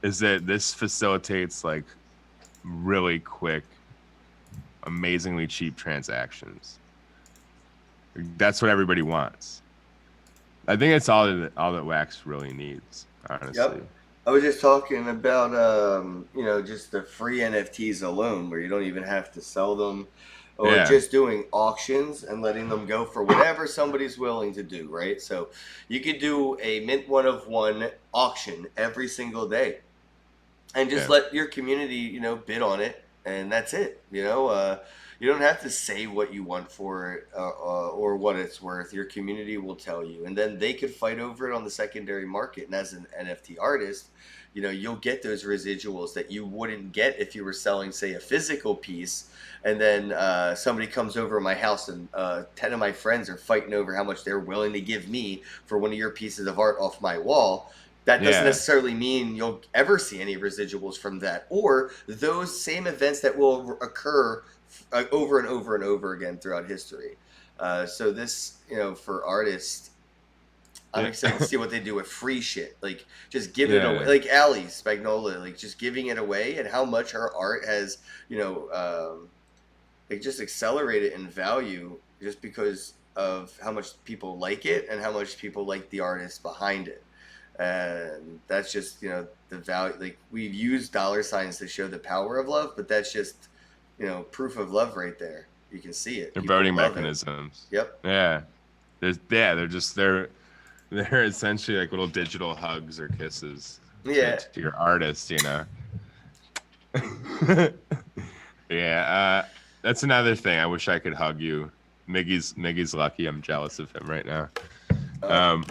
is that this facilitates like really quick, amazingly cheap transactions. That's what everybody wants. I think it's all that Wax really needs, honestly. Yep. I was just talking about, just the free NFTs alone, where you don't even have to sell them, or Yeah. just doing auctions and letting them go for whatever somebody's willing to do, right? So you could do a mint one of one auction every single day, and just Yeah. let your community, bid on it, and that's it. You don't have to say what you want for it or what it's worth. Your community will tell you, and then they could fight over it on the secondary market. And as an NFT artist, you'll get those residuals that you wouldn't get if you were selling, say, a physical piece. And then somebody comes over my house, and 10 of my friends are fighting over how much they're willing to give me for one of your pieces of art off my wall. That doesn't Yeah. necessarily mean you'll ever see any residuals from that, or those same events that will occur over and over and over again throughout history. So this, for artists, I'm excited to see what they do with free shit. Like just giving it away, like Ali Spagnola, like just giving it away, and how much her art has, like just accelerated in value just because of how much people like it and how much people like the artist behind it. And that's just, you know, the value. Like, we've used dollar signs to show the power of love, but that's just, you know, proof of love right there. You can see it. They're People voting love it. mechanisms. Yep. Yeah. They're essentially like little digital hugs or kisses. Yeah. To your artist, you know. Yeah. That's another thing. I wish I could hug you. Miggy's lucky. I'm jealous of him right now.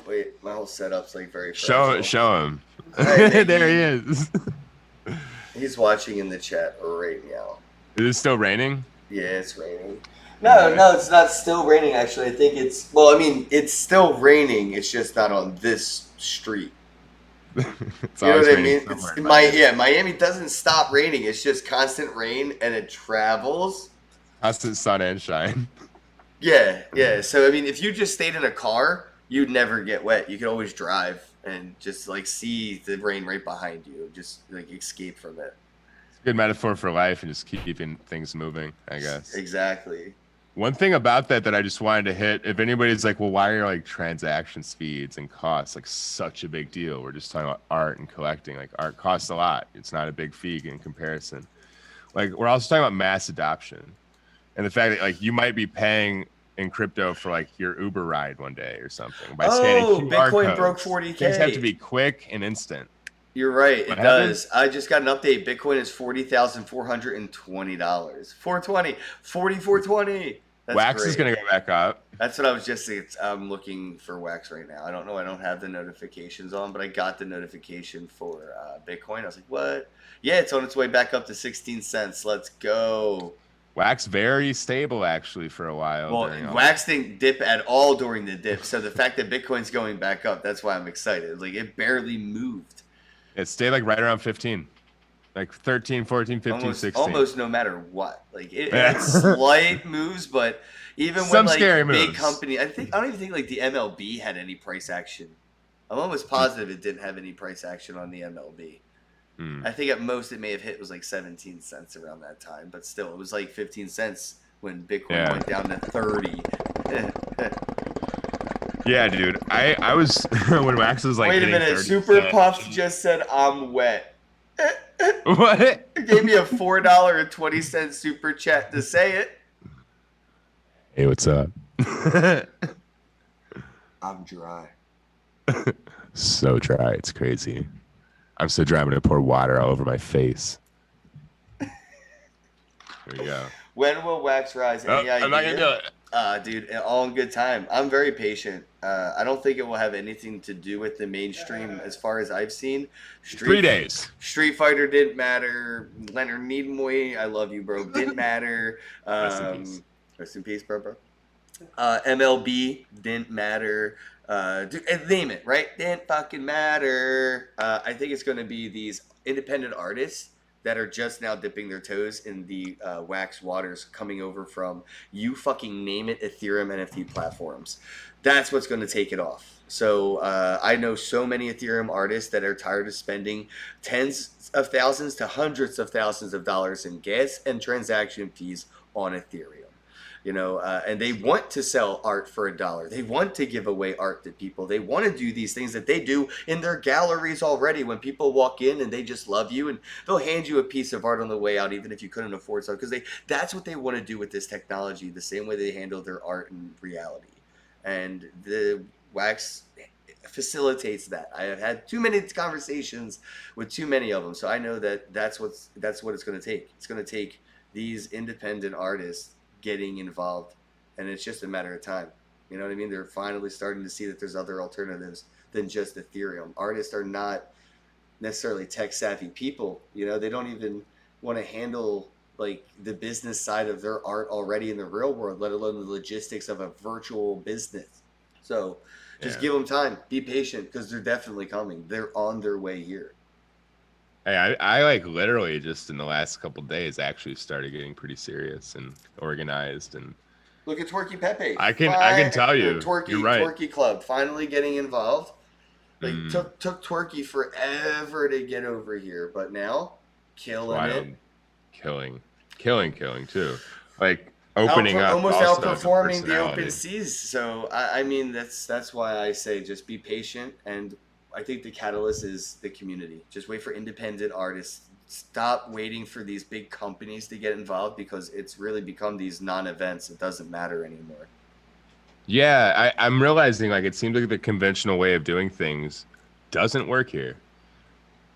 Wait, my whole setup's like very Show fragile. him. Hey, There he is. He's watching in the chat right now. Is it still raining? Yeah, it's raining. No, it's not still raining, actually. I think it's still raining. It's just not on this street. It's You know always what I raining mean? somewhere. Miami doesn't stop raining. It's just constant rain, and it travels. Constant sun and shine. Yeah. So, I mean, if you just stayed in a car, you'd never get wet. You could always drive and just, like, see the rain right behind you. Just, like, escape from it. Good metaphor for life and just keeping things moving, I guess. Exactly. One thing about that I just wanted to hit, if anybody's like, well, why are like transaction speeds and costs like such a big deal? We're just talking about art and collecting. Like, art costs a lot. It's not a big fee in comparison. Like, we're also talking about mass adoption and the fact that like you might be paying in crypto for like your Uber ride one day or something by scanning QR Bitcoin codes. broke 40K. Things have to be quick and instant. You're right. What It does. I just got an update. Bitcoin is $40,420. 4420. That's Wax great. is going to go back up. That's what I was just saying. I'm looking for Wax right now. I don't know. I don't have the notifications on, but I got the notification for Bitcoin. I was like, what? Yeah, it's on its way back up to 16 cents. Let's go. Wax very stable actually for a while. Well, Wax didn't dip at all during the dip. So the fact that Bitcoin's going back up, that's why I'm excited. Like, it barely moved. It stayed like right around 15. Like 13, 14, 15, almost, 16. Almost no matter what. Like, it had slight moves, but even Some when like scary big moves. company, I don't even think like the MLB had any price action. I'm almost positive it didn't have any price action on the MLB. I think at most it may have hit was like 17 cents around that time, but still it was like 15 cents when Bitcoin went down to 30. Yeah, dude. I was when Wax was like. Wait a hitting minute, 30 Super cents. Puff just said I'm wet. What? It gave me a $4.20 super chat to say it. Hey, what's up? I'm dry. So dry, it's crazy. I'm so dry, I'm gonna pour water all over my face. There you go. When will Wax rise? Oh, Any I'm not idea? gonna do it. Dude, all in good time. I'm very patient. I don't think it will have anything to do with the mainstream as far as I've seen. 3 days. Street Fighter didn't matter. Leonard Nimoy, I love you, bro. Didn't matter. Rest in peace. Rest in peace, bro. MLB didn't matter. Dude, name it, right? Didn't fucking matter. I think it's going to be these independent artists that are just now dipping their toes in the Wax waters coming over from you fucking name it Ethereum NFT platforms. That's what's going to take it off. So I know so many Ethereum artists that are tired of spending tens of thousands to hundreds of thousands of dollars in gas and transaction fees on Ethereum. You know, and they want to sell art for $1. They want to give away art to people. They want to do these things that they do in their galleries already. When people walk in and they just love you, and they'll hand you a piece of art on the way out, even if you couldn't afford something, because that's what they want to do with this technology, the same way they handle their art in reality. And the Wax facilitates that. I have had too many conversations with too many of them, so I know that that's what it's going to take. It's going to take these independent artists getting involved, and it's just a matter of time. You know what I mean? They're finally starting to see that there's other alternatives than just Ethereum. Artists are not necessarily tech savvy people. You know, they don't even want to handle like the business side of their art already in the real world, let alone the logistics of a virtual business. So just give them time, be patient, because they're definitely coming. They're on their way here. Hey, I like literally just in the last couple of days actually started getting pretty serious and organized, and look at Twerky Pepe. I can tell you, Twerky, you're right. Twerky Club finally getting involved. Like took Twerky forever to get over here, but now killing it. Killing too. Like opening up, almost also outperforming the personality. open seas. So I mean that's why I say just be patient, and I think the catalyst is the community. Just wait for independent artists. Stop waiting for these big companies to get involved, because it's really become these non-events. It doesn't matter anymore. Yeah, I'm realizing like it seems like the conventional way of doing things doesn't work here.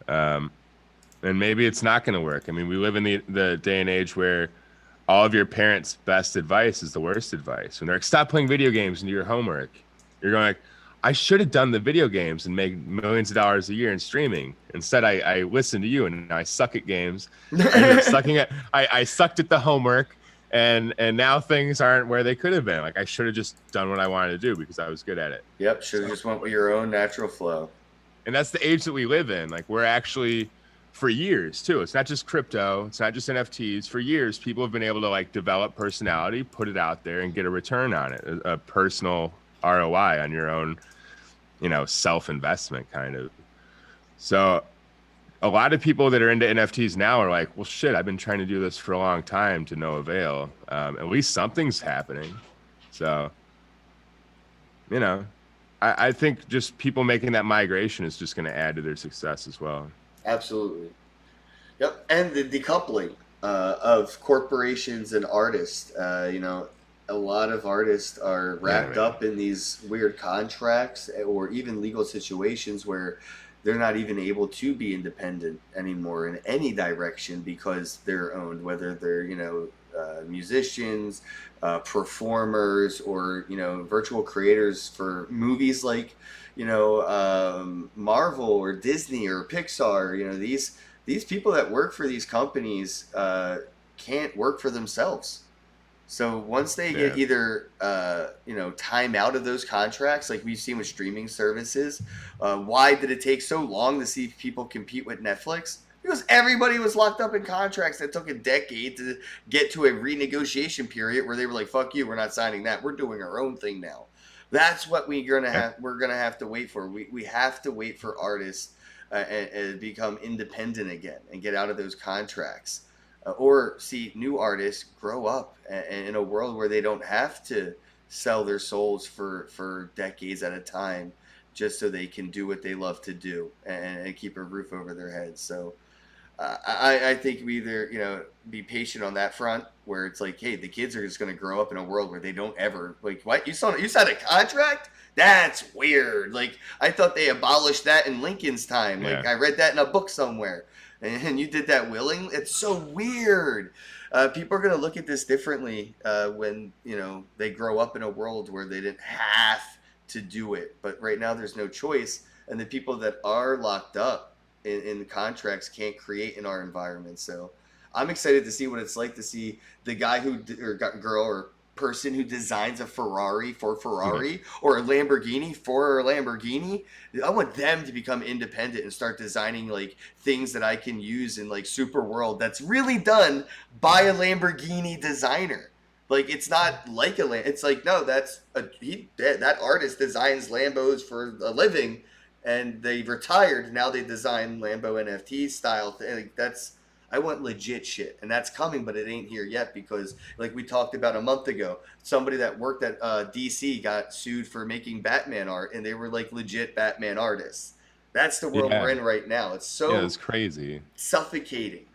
And maybe it's not going to work. I mean, we live in the day and age where all of your parents' best advice is the worst advice. When they're like, stop playing video games and do your homework, you're going like, I should have done the video games and make millions of dollars a year in streaming. Instead, I listened to you, and I suck at games. I sucked at the homework, and now things aren't where they could have been. Like, I should have just done what I wanted to do because I was good at it. Yep, should have just went with your own natural flow. And that's the age that we live in. Like, we're actually, for years too, it's not just crypto, it's not just NFTs. For years, people have been able to like develop personality, put it out there, and get a return on it, a personal ROI on your own, self-investment kind of. So a lot of people that are into NFTs now are like, well, shit, I've been trying to do this for a long time to no avail. At least something's happening. So, I think just people making that migration is just going to add to their success as well. Absolutely. Yep. And the decoupling of corporations and artists. A lot of artists are wrapped up in these weird contracts or even legal situations where they're not even able to be independent anymore in any direction because they're owned, whether they're, musicians, performers, or, virtual creators for movies like, Marvel or Disney or Pixar. These people that work for these companies can't work for themselves. So once they get either, time out of those contracts, like we've seen with streaming services, why did it take so long to see people compete with Netflix? Because everybody was locked up in contracts that took a decade to get to a renegotiation period where they were like, fuck you, we're not signing that. We're doing our own thing now. That's what we're gonna have to wait for. We have to wait for artists and become independent again and get out of those contracts. Or see new artists grow up in a world where they don't have to sell their souls for decades at a time just so they can do what they love to do and keep a roof over their heads. So I think we either, be patient on that front where it's like, hey, the kids are just going to grow up in a world where they don't ever, like, what? You signed a contract? That's weird. Like, I thought they abolished that in Lincoln's time. Like, I read that in a book somewhere. And you did that willing? It's so weird. People are going to look at this differently when, they grow up in a world where they didn't have to do it. But right now there's no choice. And the people that are locked up in contracts can't create in our environment. So I'm excited to see what it's like to see the guy girl or person who designs a Ferrari for Ferrari or a Lamborghini for a Lamborghini. I want them to become independent and start designing like things that I can use in like Super World that's really done by a Lamborghini designer. Like, it's not like it's like, no, that artist designs Lambos for a living and they retired. Now they design Lambo NFT style thing. Like, I want legit shit, and that's coming, but it ain't here yet because, like we talked about a month ago, somebody that worked at DC got sued for making Batman art, and they were like legit Batman artists. That's the world we're in right now. It's it's crazy, suffocating.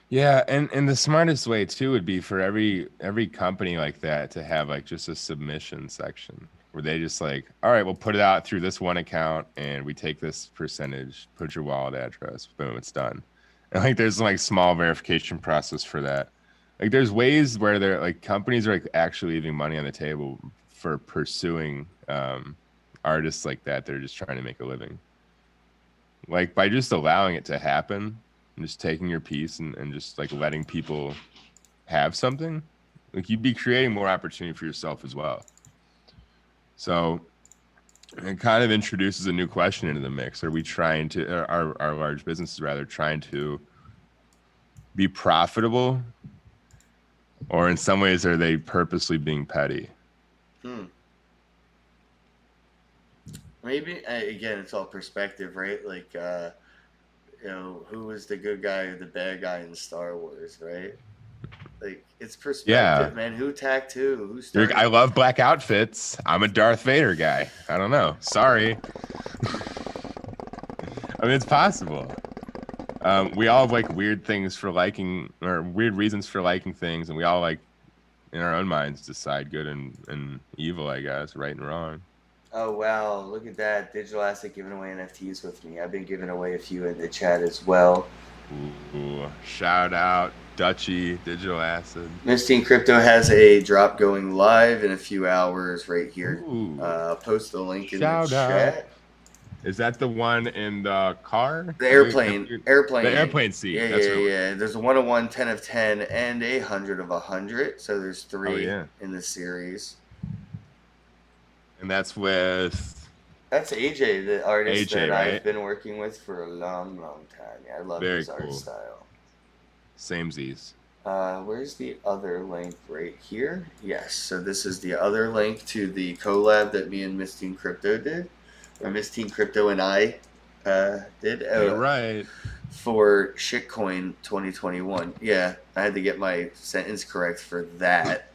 Yeah, and the smartest way too would be for every company like that to have like just a submission section where they just like, all right, we'll put it out through this one account, and we take this percentage, put your wallet address, boom, it's done. And like there's like small verification process for that. Like there's ways where they're like companies are like actually leaving money on the table for pursuing artists like that. They're just trying to make a living. Like by just allowing it to happen and just taking your piece and just like letting people have something, like you'd be creating more opportunity for yourself as well. So it kind of introduces a new question into the mix. Are we trying to, our large businesses rather, trying to be profitable? Or in some ways, are they purposely being petty? Maybe, again, it's all perspective, right? Like, who was the good guy or the bad guy in Star Wars, right? Like, it's perspective, Yeah. man. Who attacked who? Who You're- started? I love black outfits. I'm a Darth Vader guy. I don't know. Sorry. I mean, it's possible. We all have like weird things for liking, or weird reasons for liking things, and we all like, in our own minds, decide good and evil, I guess, right and wrong. Oh wow, look at that. Digital Asset giving away NFTs with me. I've been giving away a few in the chat as well. Ooh, shout out Dutchy, Digital Acid. Mistine Crypto has a drop going live in a few hours right here. Ooh. I'll post the link in Shout the out. chat. Is that the one in the car? The airplane. The airplane seat. Yeah, That's yeah, what it was. yeah. There's a 101, 10 of 10, and a 100 of 100. So there's 3 Oh, yeah. in the series. And that's with That's AJ, the artist AJ, that right? I've been working with for a long, long time. Yeah, I love Very his art cool. style. Samesies. Where's the other link right here? Yes, so this is the other link to the collab that me and Miss Teen Crypto did, or Miss Teen Crypto and I did You're right. for Shitcoin 2021. Yeah, I had to get my sentence correct for that.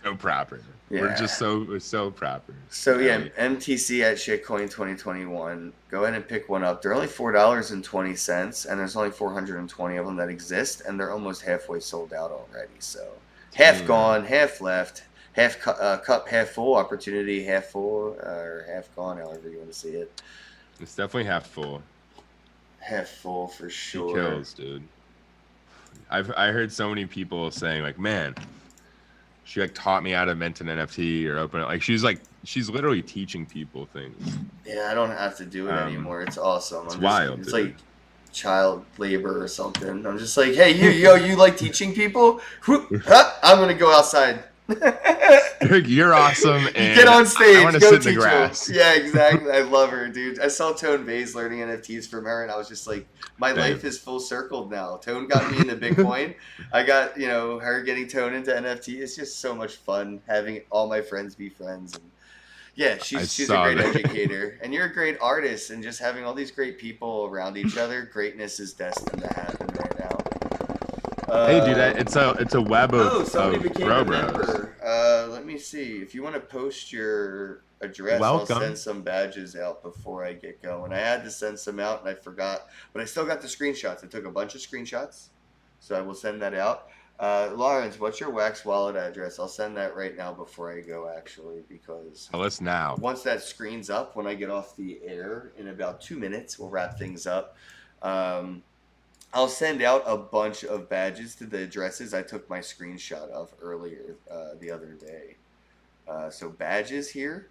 So proper. Yeah. We're so proper. So yeah, MTC at Shitcoin 2021. Go ahead and pick one up. They're only $4.20, and there's only 420 of them that exist, and they're almost halfway sold out already. So half gone, half left, half cup, half full. Opportunity, half full, or half gone, however you want to see it. It's definitely half full. Half full for She sure. kills, dude. I heard so many people saying like, man, she like taught me how to mint an NFT or open it. Like she's literally teaching people things. Yeah, I don't have to do it anymore. It's awesome. It's I'm wild, It's dude. like child labor or something. I'm just like, hey, you like teaching people? I'm gonna go outside. You're awesome. And Get on stage. I want to Go sit in teach the grass. them. Yeah, exactly. I love her, dude. I saw Tone Bays learning NFTs from her, and I was just like, my Same. life is full circled now. Tone got me into Bitcoin. I got, her getting Tone into NFT. It's just so much fun having all my friends be friends. And yeah, she's a saw great that. educator, and you're a great artist. And just having all these great people around each other, greatness is destined to happen right now. Hey, dude, it's a web of somebody became Bro a Bros. member. Let me see. If you want to post your address, Welcome. I'll send some badges out before I get going. I had to send some out and I forgot, but I still got the screenshots. I took a bunch of screenshots, so I will send that out. Lawrence, what's your Wax Wallet address? I'll send that right now before I go, actually, because Tell us now. once that screen's up, when I get off the air in about 2 minutes, we'll wrap things up. I'll send out a bunch of badges to the addresses I took my screenshot of earlier the other day. So badges here.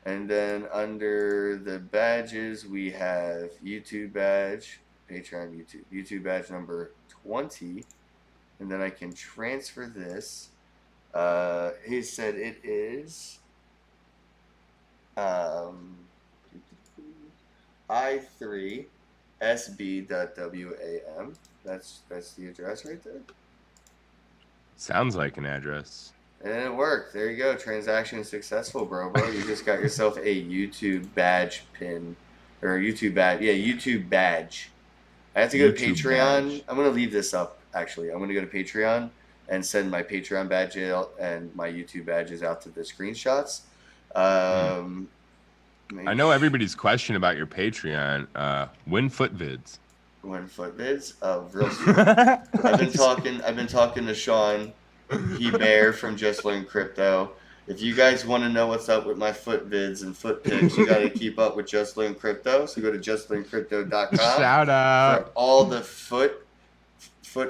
And then under the badges, we have YouTube badge, Patreon YouTube badge number 20. And then I can transfer this. He said it is I3 sb.wam. That's the address right there. Sounds like an address. And it worked. There you go. Transaction successful, bro. You just got yourself a YouTube badge pin. Or a YouTube badge. Yeah, YouTube badge. I have to go to YouTube Patreon. badge. I'm going to leave this up, actually. I'm going to go to Patreon and send my Patreon badge out and my YouTube badges out to the screenshots. I know everybody's question about your Patreon. When foot vids? When foot vids. Real I've been talking to Sean He Bear from Just Learn Crypto. If you guys want to know what's up with my foot vids and foot pics, you got to keep up with Just Learn Crypto. So go to justlearncrypto.com Shout out. for all the foot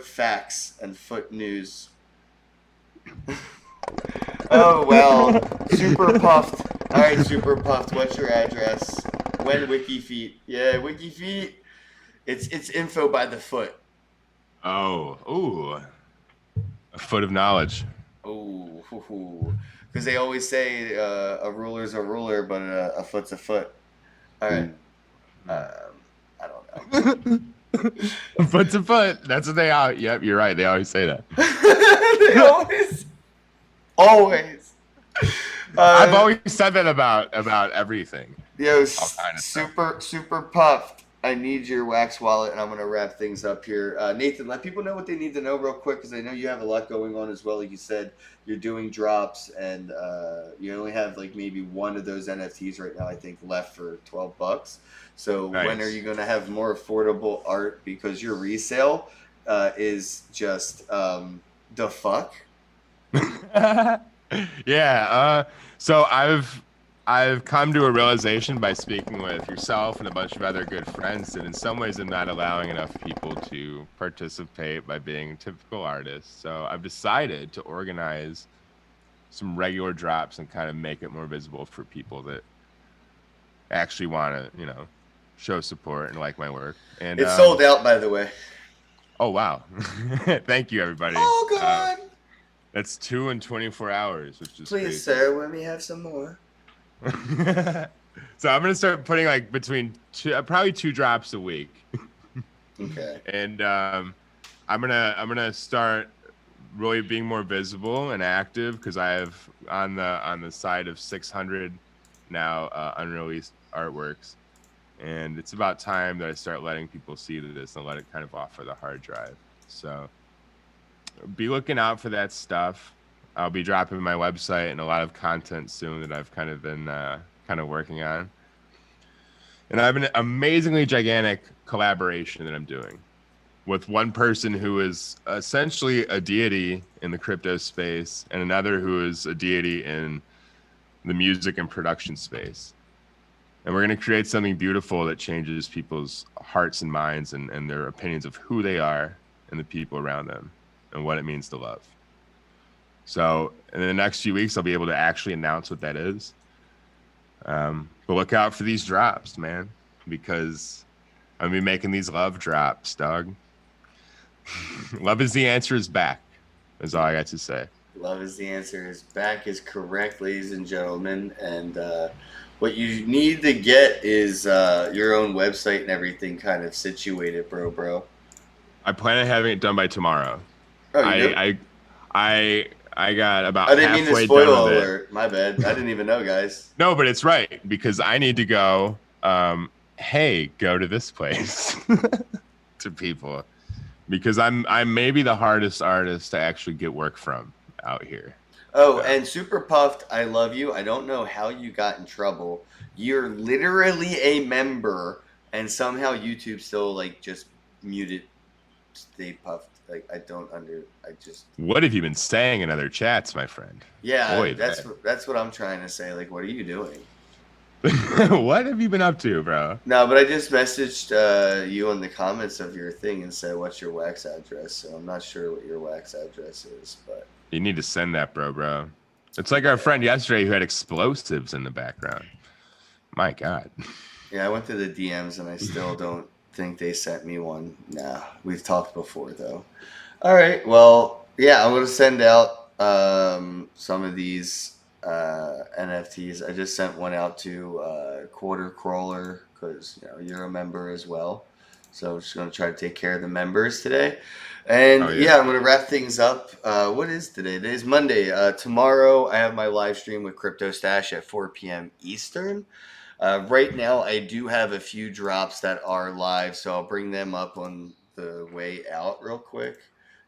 facts and foot news. Oh well, Super Puffed. All right, Super Puffed. What's your address? When WikiFeet? Yeah, WikiFeet. It's info by the foot. Oh, ooh. A foot of knowledge. Oh, because they always say a ruler's a ruler, but a foot's a foot. All right. I don't know. Foot to foot. That's what they are. Yep, you're right. They always say that. They always. I've always said that about everything. Yo, kind of super puffed. I need your wax wallet, and I'm gonna wrap things up here. Nathan, let people know what they need to know real quick, because I know you have a lot going on as well. Like you said, you're doing drops, and you only have like maybe one of those NFTs right now, I think, left for $12. So when are Nice. you gonna have more affordable art? Because your resale is just the fuck. Yeah. So I've come to a realization by speaking with yourself and a bunch of other good friends that in some ways I'm not allowing enough people to participate by being typical artists. So I've decided to organize some regular drops and kind of make it more visible for people that actually want to, show support and like my work. And It's sold out, by the way. Oh wow! Thank you, everybody. Oh god. That's 2 in 24 hours, which is Please, crazy. sir, let me have some more. So I'm gonna start putting like between probably 2 drops a week. Okay. And I'm gonna start really being more visible and active, because I have on the side of 600 now unreleased artworks, and it's about time that I start letting people see this and let it kind of off of the hard drive. So be looking out for that stuff. I'll be dropping my website and a lot of content soon that I've kind of been kind of working on. And I have an amazingly gigantic collaboration that I'm doing with one person who is essentially a deity in the crypto space and another who is a deity in the music and production space. And we're going to create something beautiful that changes people's hearts and minds and their opinions of who they are and the people around them and what it means to love. So in the next few weeks, I'll be able to actually announce what that is. But look out for these drops, man, because I'm going to be making these love drops, dog. Love is the answer is back, is all I got to say. Love is the answer is back is correct, ladies and gentlemen. And what you need to get is your own website and everything kind of situated, bro. I plan on having it done by tomorrow. Oh, you do? I got about I didn't mean to halfway spoil done with it. alert. My bad. I didn't even know, guys. No, but it's right, because I need to go, hey, go to this place to people, because I'm maybe the hardest artist to actually get work from out here. Oh, and Super Puffed, I love you. I don't know how you got in trouble. You're literally a member, and somehow YouTube still like just muted Stay Puffed. Like I just. What have you been saying in other chats, my friend? Yeah, Boy, that's what I'm trying to say. Like, what are you doing? What have you been up to, bro? No, but I just messaged you in the comments of your thing and said, "What's your wax address?" So I'm not sure what your wax address is, but You need to send that, bro. It's like our friend yesterday who had explosives in the background. My God. yeah, I went through the DMs and I still don't think they sent me one. Nah, we've talked before though. All right, well, yeah, I'm gonna send out some of these NFTs. I just sent one out to Quarter Crawler because you're a member as well. So I'm just gonna try to take care of the members today. And I'm gonna wrap things up. What is today? Today's Monday. Tomorrow I have my live stream with Crypto Stash at 4 p.m. Eastern. Right now I do have a few drops that are live, so I'll bring them up on the way out real quick.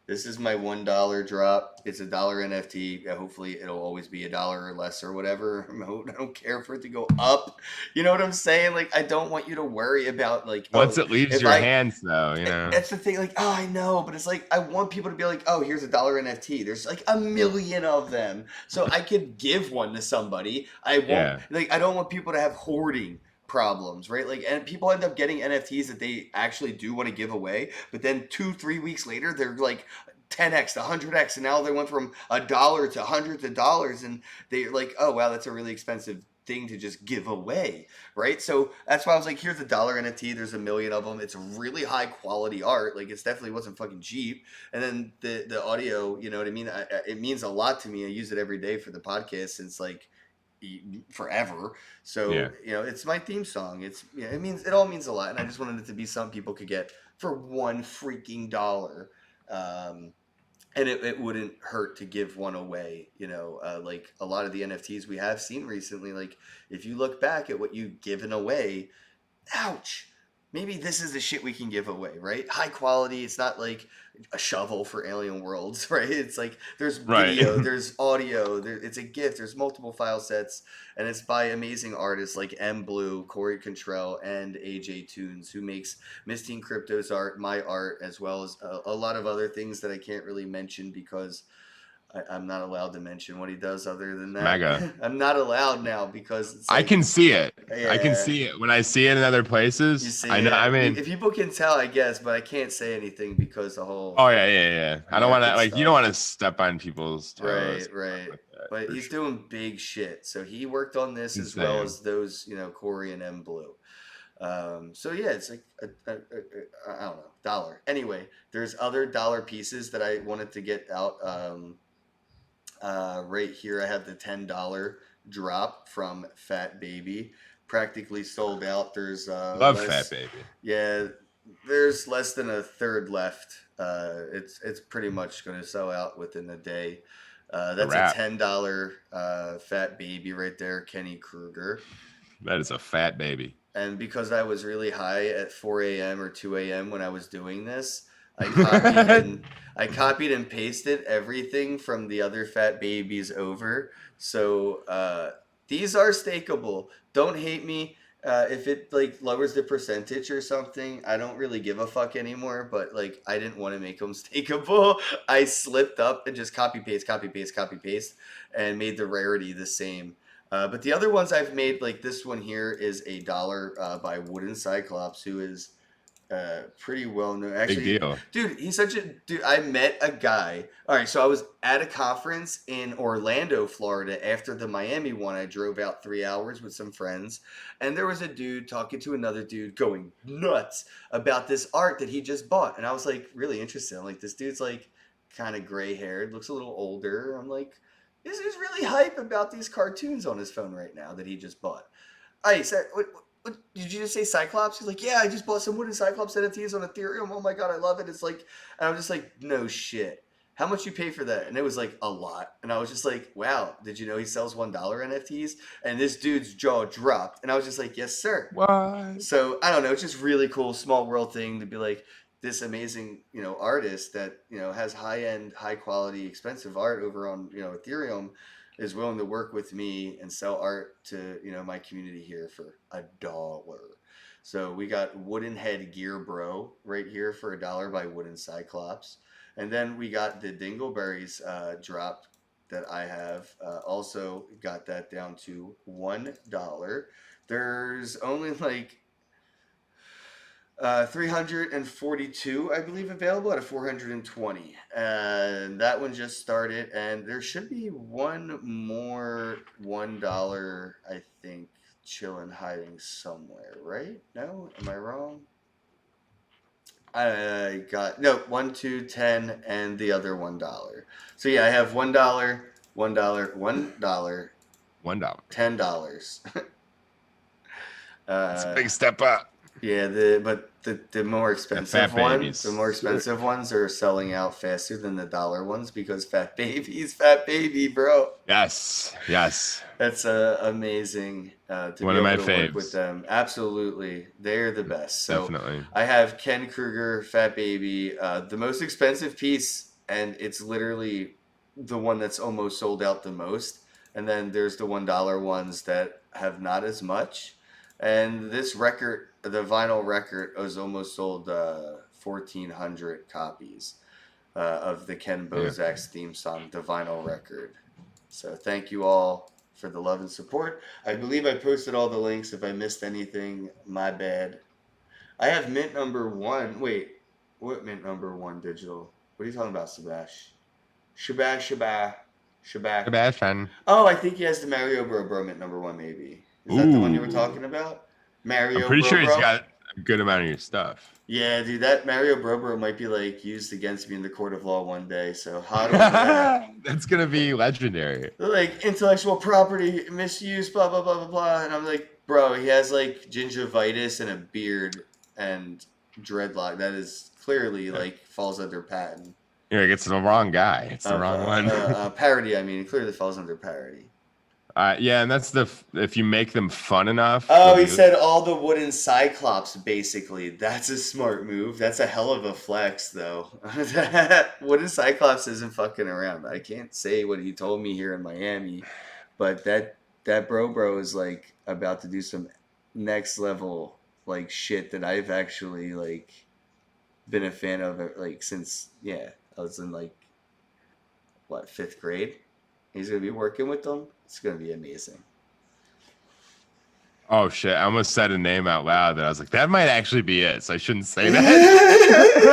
This is my $1 drop. It's $1 NFT. Hopefully it'll always be $1 or less or whatever. I don't care for it to go up. You know what I'm saying? Like, I don't want you to worry about like once it leaves your hands though, That's the thing. Like, I know, but it's like I want people to be like, oh, here's $1 NFT. There's like 1 million of them, so I could give one to somebody. I don't want people to have hoarding problems, right? Like, and people end up getting NFTs that they actually do want to give away, but then 2-3 weeks later they're like 10x to 100x, and now they went from $1 to hundreds of dollars, and they're like, oh wow, that's a really expensive thing to just give away, right? So that's why I was like, here's $1 NFT. There's 1 million of them. It's really high quality art. Like, it definitely wasn't fucking cheap. And then the audio, you know what I mean? It means a lot to me. I use it every day for the podcast since like forever. So it's my theme song. It all means a lot, and I just wanted it to be something people could get for $1 freaking dollar. And it wouldn't hurt to give one away, like a lot of the NFTs we have seen recently. Like, if you look back at what you've given away, ouch, maybe this is the shit we can give away, right? High quality. It's not like a shovel for Alien Worlds, right? It's like there's video, Right. there's audio, it's a gift, there's multiple file sets, and it's by amazing artists like M Blue, Corey Contrell, and AJ Tunes, who makes Miss Teen Crypto's art, my art, as well as a lot of other things that I can't really mention because I'm not allowed to mention what he does other than that. MAGA. I'm not allowed now because it's I like, can see it. yeah. I can see it when I see it in other places. You see I know. it. I mean, if people can tell, I guess, but I can't say anything because the whole. oh yeah. I don't want to American you don't stuff. want to step on people's toes. Right. Like that, But for he's sure. doing big shit. So he worked on this as well Insane. as those, Corey and M Blue. So yeah, it's like I don't know, dollar. Anyway, there's other dollar pieces that I wanted to get out. Right here, I have the $10 drop from Fat Baby, practically sold out. There's Love Fat Baby. Yeah, there's less than a third left. It's pretty much going to sell out within a day. That's a wrap. $10 Fat Baby right there, Kenny Kruger. That is a fat baby. And because I was really high at 4 a.m. or 2 a.m. when I was doing this, I copied and pasted everything from the other Fat Babies over. So these are stakeable. Don't hate me. If it like lowers the percentage or something, I don't really give a fuck anymore. But like, I didn't want to make them stakeable. I slipped up and just copy paste, and made the rarity the same. But the other ones I've made, like this one here, is $1 by Wooden Cyclops, who is pretty well known. Actually, Big deal. dude, he's such a dude. I met a guy. All right, so I was at a conference in Orlando, Florida, after the Miami one. I drove out 3 hours with some friends, and there was a dude talking to another dude, going nuts about this art that he just bought, and I was like really interested. I'm like, this dude's like kind of gray haired, looks a little older. I'm like, this is really hype about these cartoons on his phone right now that he just bought. I said, what did you just say Cyclops? He's like, yeah, I just bought some Wooden Cyclops NFTs on Ethereum. Oh my god, I love it. It's like, and I'm just like, no shit. How much you pay for that? And it was like a lot. And I was just like, wow, did you know he sells $1 NFTs? And this dude's jaw dropped. And I was just like, yes, sir. What? So I don't know. It's just really cool, small world thing to be like this amazing, artist that, has high end, high quality, expensive art over on, Ethereum is willing to work with me and sell art to, my community here for $1. So we got Wooden Head Gear Bro right here for $1 by Wooden Cyclops. And then we got the Dingleberries drop that I have. Also got that down to $1. There's only like 342, I believe, available out of 420. And that one just started. And there should be one more $1, I think, chilling, hiding somewhere, right? No? Am I wrong? I got, no, 1, 2, 10, and the other $1. So yeah, I have $1, $1, $1, $1. $10. It's a big step up. Yeah, but the more expensive Babies. the more expensive ones are selling out faster than the dollar ones because Fat Baby, bro. Yes. That's amazing to One be of able my to work with faves. them. Absolutely, they're the best. So Definitely. I have Ken Kruger, Fat Baby, the most expensive piece, and it's literally the one that's almost sold out the most. And then there's the $1 ones that have not as much. And this record, the vinyl record, was almost sold 1,400 copies of the Ken Bozak's theme song, the vinyl record. So thank you all for the love and support. I believe I posted all the links. If I missed anything, my bad. I have mint number 1. Wait, what mint number 1 digital? What are you talking about, Sebash? Shabak. Sebastian. Oh, I think he has the Mario Bro mint number 1, maybe. Is that the one you were talking about? Mario I'm pretty Bro sure he's Bro? got a good amount of your stuff. Yeah, dude, that Mario Bro might be like used against me in the court of law one day. So how do that? That's gonna be legendary. They're like intellectual property misuse, blah blah blah blah blah, and I'm like, bro, he has like gingivitis and a beard and dreadlock. That is clearly like falls under patent. You're like, it's the wrong guy. It's the wrong one. Parody, I mean, it clearly falls under parody. Yeah, and that's if you make them fun enough. Oh, they'll he be- said all the wooden Cyclops, basically. That's a smart move. That's a hell of a flex, though. Wooden Cyclops isn't fucking around. I can't say what he told me here in Miami, but that bro is like about to do some next level like shit that I've actually like been a fan of like since I was in like what 5th grade. He's gonna be working with them. It's gonna be amazing. Oh shit! I almost said a name out loud that I was like, that might actually be it. So I shouldn't say that.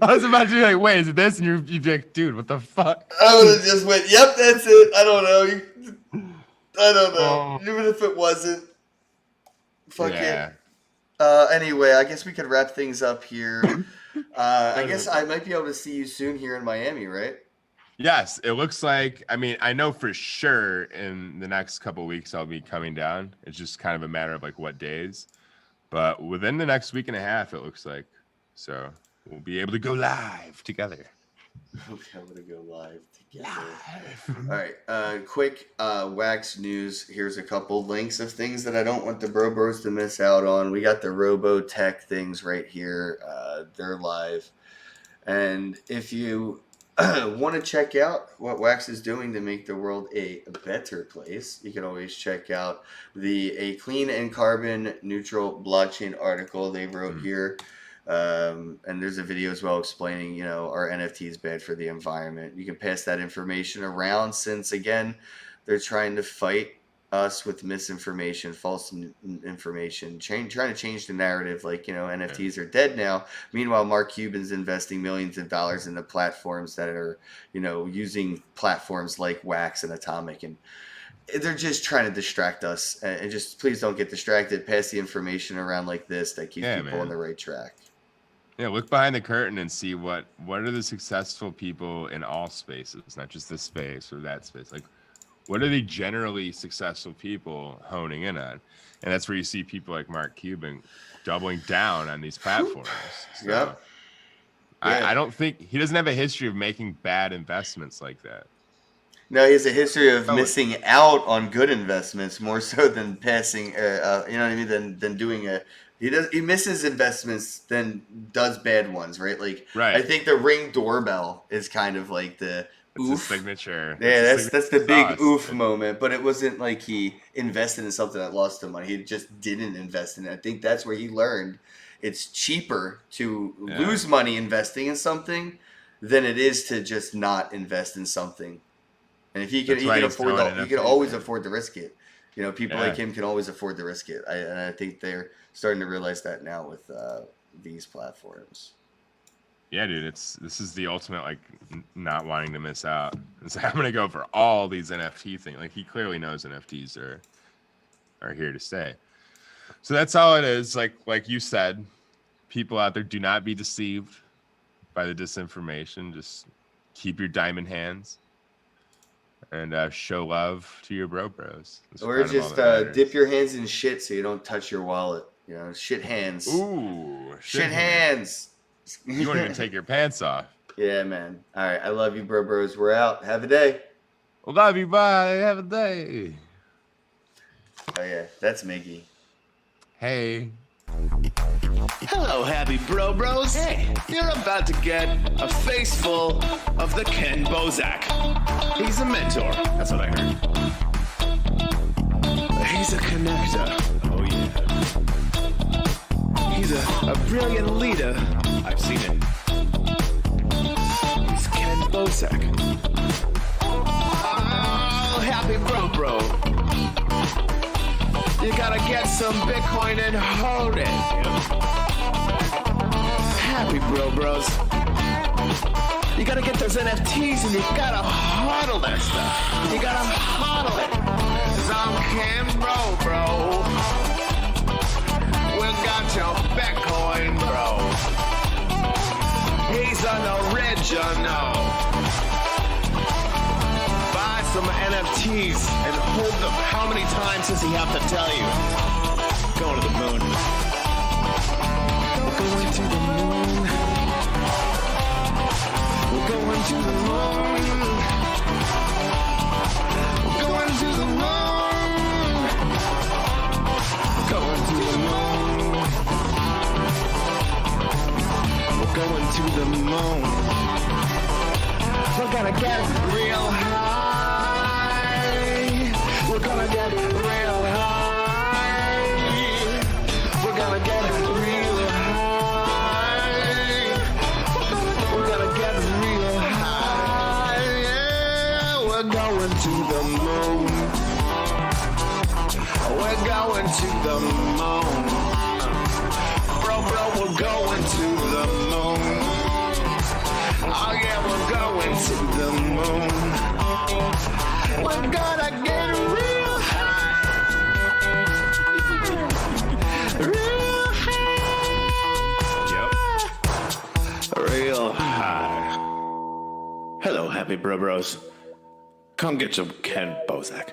I was about to be like, wait, is it this? And you'd be like, dude, what the fuck? I would have just went, yep, that's it. I don't know. I don't know. Even if it wasn't, fuck it. Anyway, I guess we could wrap things up here. I guess I might be able to see you soon here in Miami, right? Yes, it looks like. I mean, I know for sure in the next couple of weeks I'll be coming down. It's just kind of a matter of like what days, but within the next week and a half, it looks like. So we'll be able to go live together. We'll be able to go live together. All right, quick wax news. Here's a couple links of things that I don't want the Bros to miss out on. We got the Robotech things right here. They're live, and if you want to check out what Wax is doing to make the world a better place, you can always check out a clean and carbon neutral blockchain article they wrote here. And there's a video as well explaining, our NFT is bad for the environment. You can pass that information around since, again, they're trying to fight us with misinformation, false information, trying to change the narrative like, NFTs are dead now. Meanwhile, Mark Cuban's investing millions of dollars into platforms that are, using platforms like Wax and Atomic, and they're just trying to distract us. And just please don't get distracted. Pass the information around like this that keeps people on the right track. Yeah, look behind the curtain and see what are the successful people in all spaces, not just this space or that space. Like, what are the generally successful people honing in on? And that's where you see people like Mark Cuban doubling down on these platforms. So Yeah. I don't think he doesn't have a history of making bad investments like that. No, he has a history of missing out on good investments more so than passing. You know what I mean? Than doing he misses investments than does bad ones, right? Like, right. I think the Ring doorbell is kind of like the It's oof a signature. Yeah, that's the big sauce. oof moment. But it wasn't like he invested in something that lost him money. He just didn't invest in it. I think that's where he learned it's cheaper to lose money investing in something than it is to just not invest in something. And if he can afford he can always afford to risk it. People like him can always afford to risk it. And I think they're starting to realize that now with these platforms. Yeah, dude, this is the ultimate like not wanting to miss out. So I'm gonna go for all these NFT things. Like he clearly knows NFTs are here to stay. So that's all it is. Like you said, people out there, do not be deceived by the disinformation. Just keep your diamond hands and show love to your bros. That's Or kind of just all that matters. dip your hands in shit so you don't touch your wallet. Shit hands. Ooh, shit hands. You won't even take your pants off. Yeah, man. All right. I love you, bros. We're out. Have a day. Love you. Bye. Have a day. Oh, yeah. That's Miggy. Hey. Hello, happy bros. Hey, you're about to get a face full of the Ken Bozak. He's a mentor. That's what I heard. He's a connector. Oh, yeah. He's a brilliant leader. I've seen it. He's Ken Bozak. Oh, happy bro. You gotta get some Bitcoin and hold it. Happy bros. You gotta get those NFTs and you gotta hodl that stuff. You gotta hodl it. 'Cause I'm Ken bro. We got your Bitcoin, bro. He's an original. Buy some NFTs and hold them. How many times does he have to tell you? Going to the moon. We're going to the moon. We're going to the moon. We're going to going to the moon. We're gonna get real high. We're gonna get real high. We're gonna get real high. We're gonna get real high. Yeah, we're going to the moon. We're going to the moon. Bro, we're going to the moon. Oh yeah, we're going to the moon. We're gonna get real high. Real high. Yep. Real high. Hello, happy bros. Come get some Ken Bozak.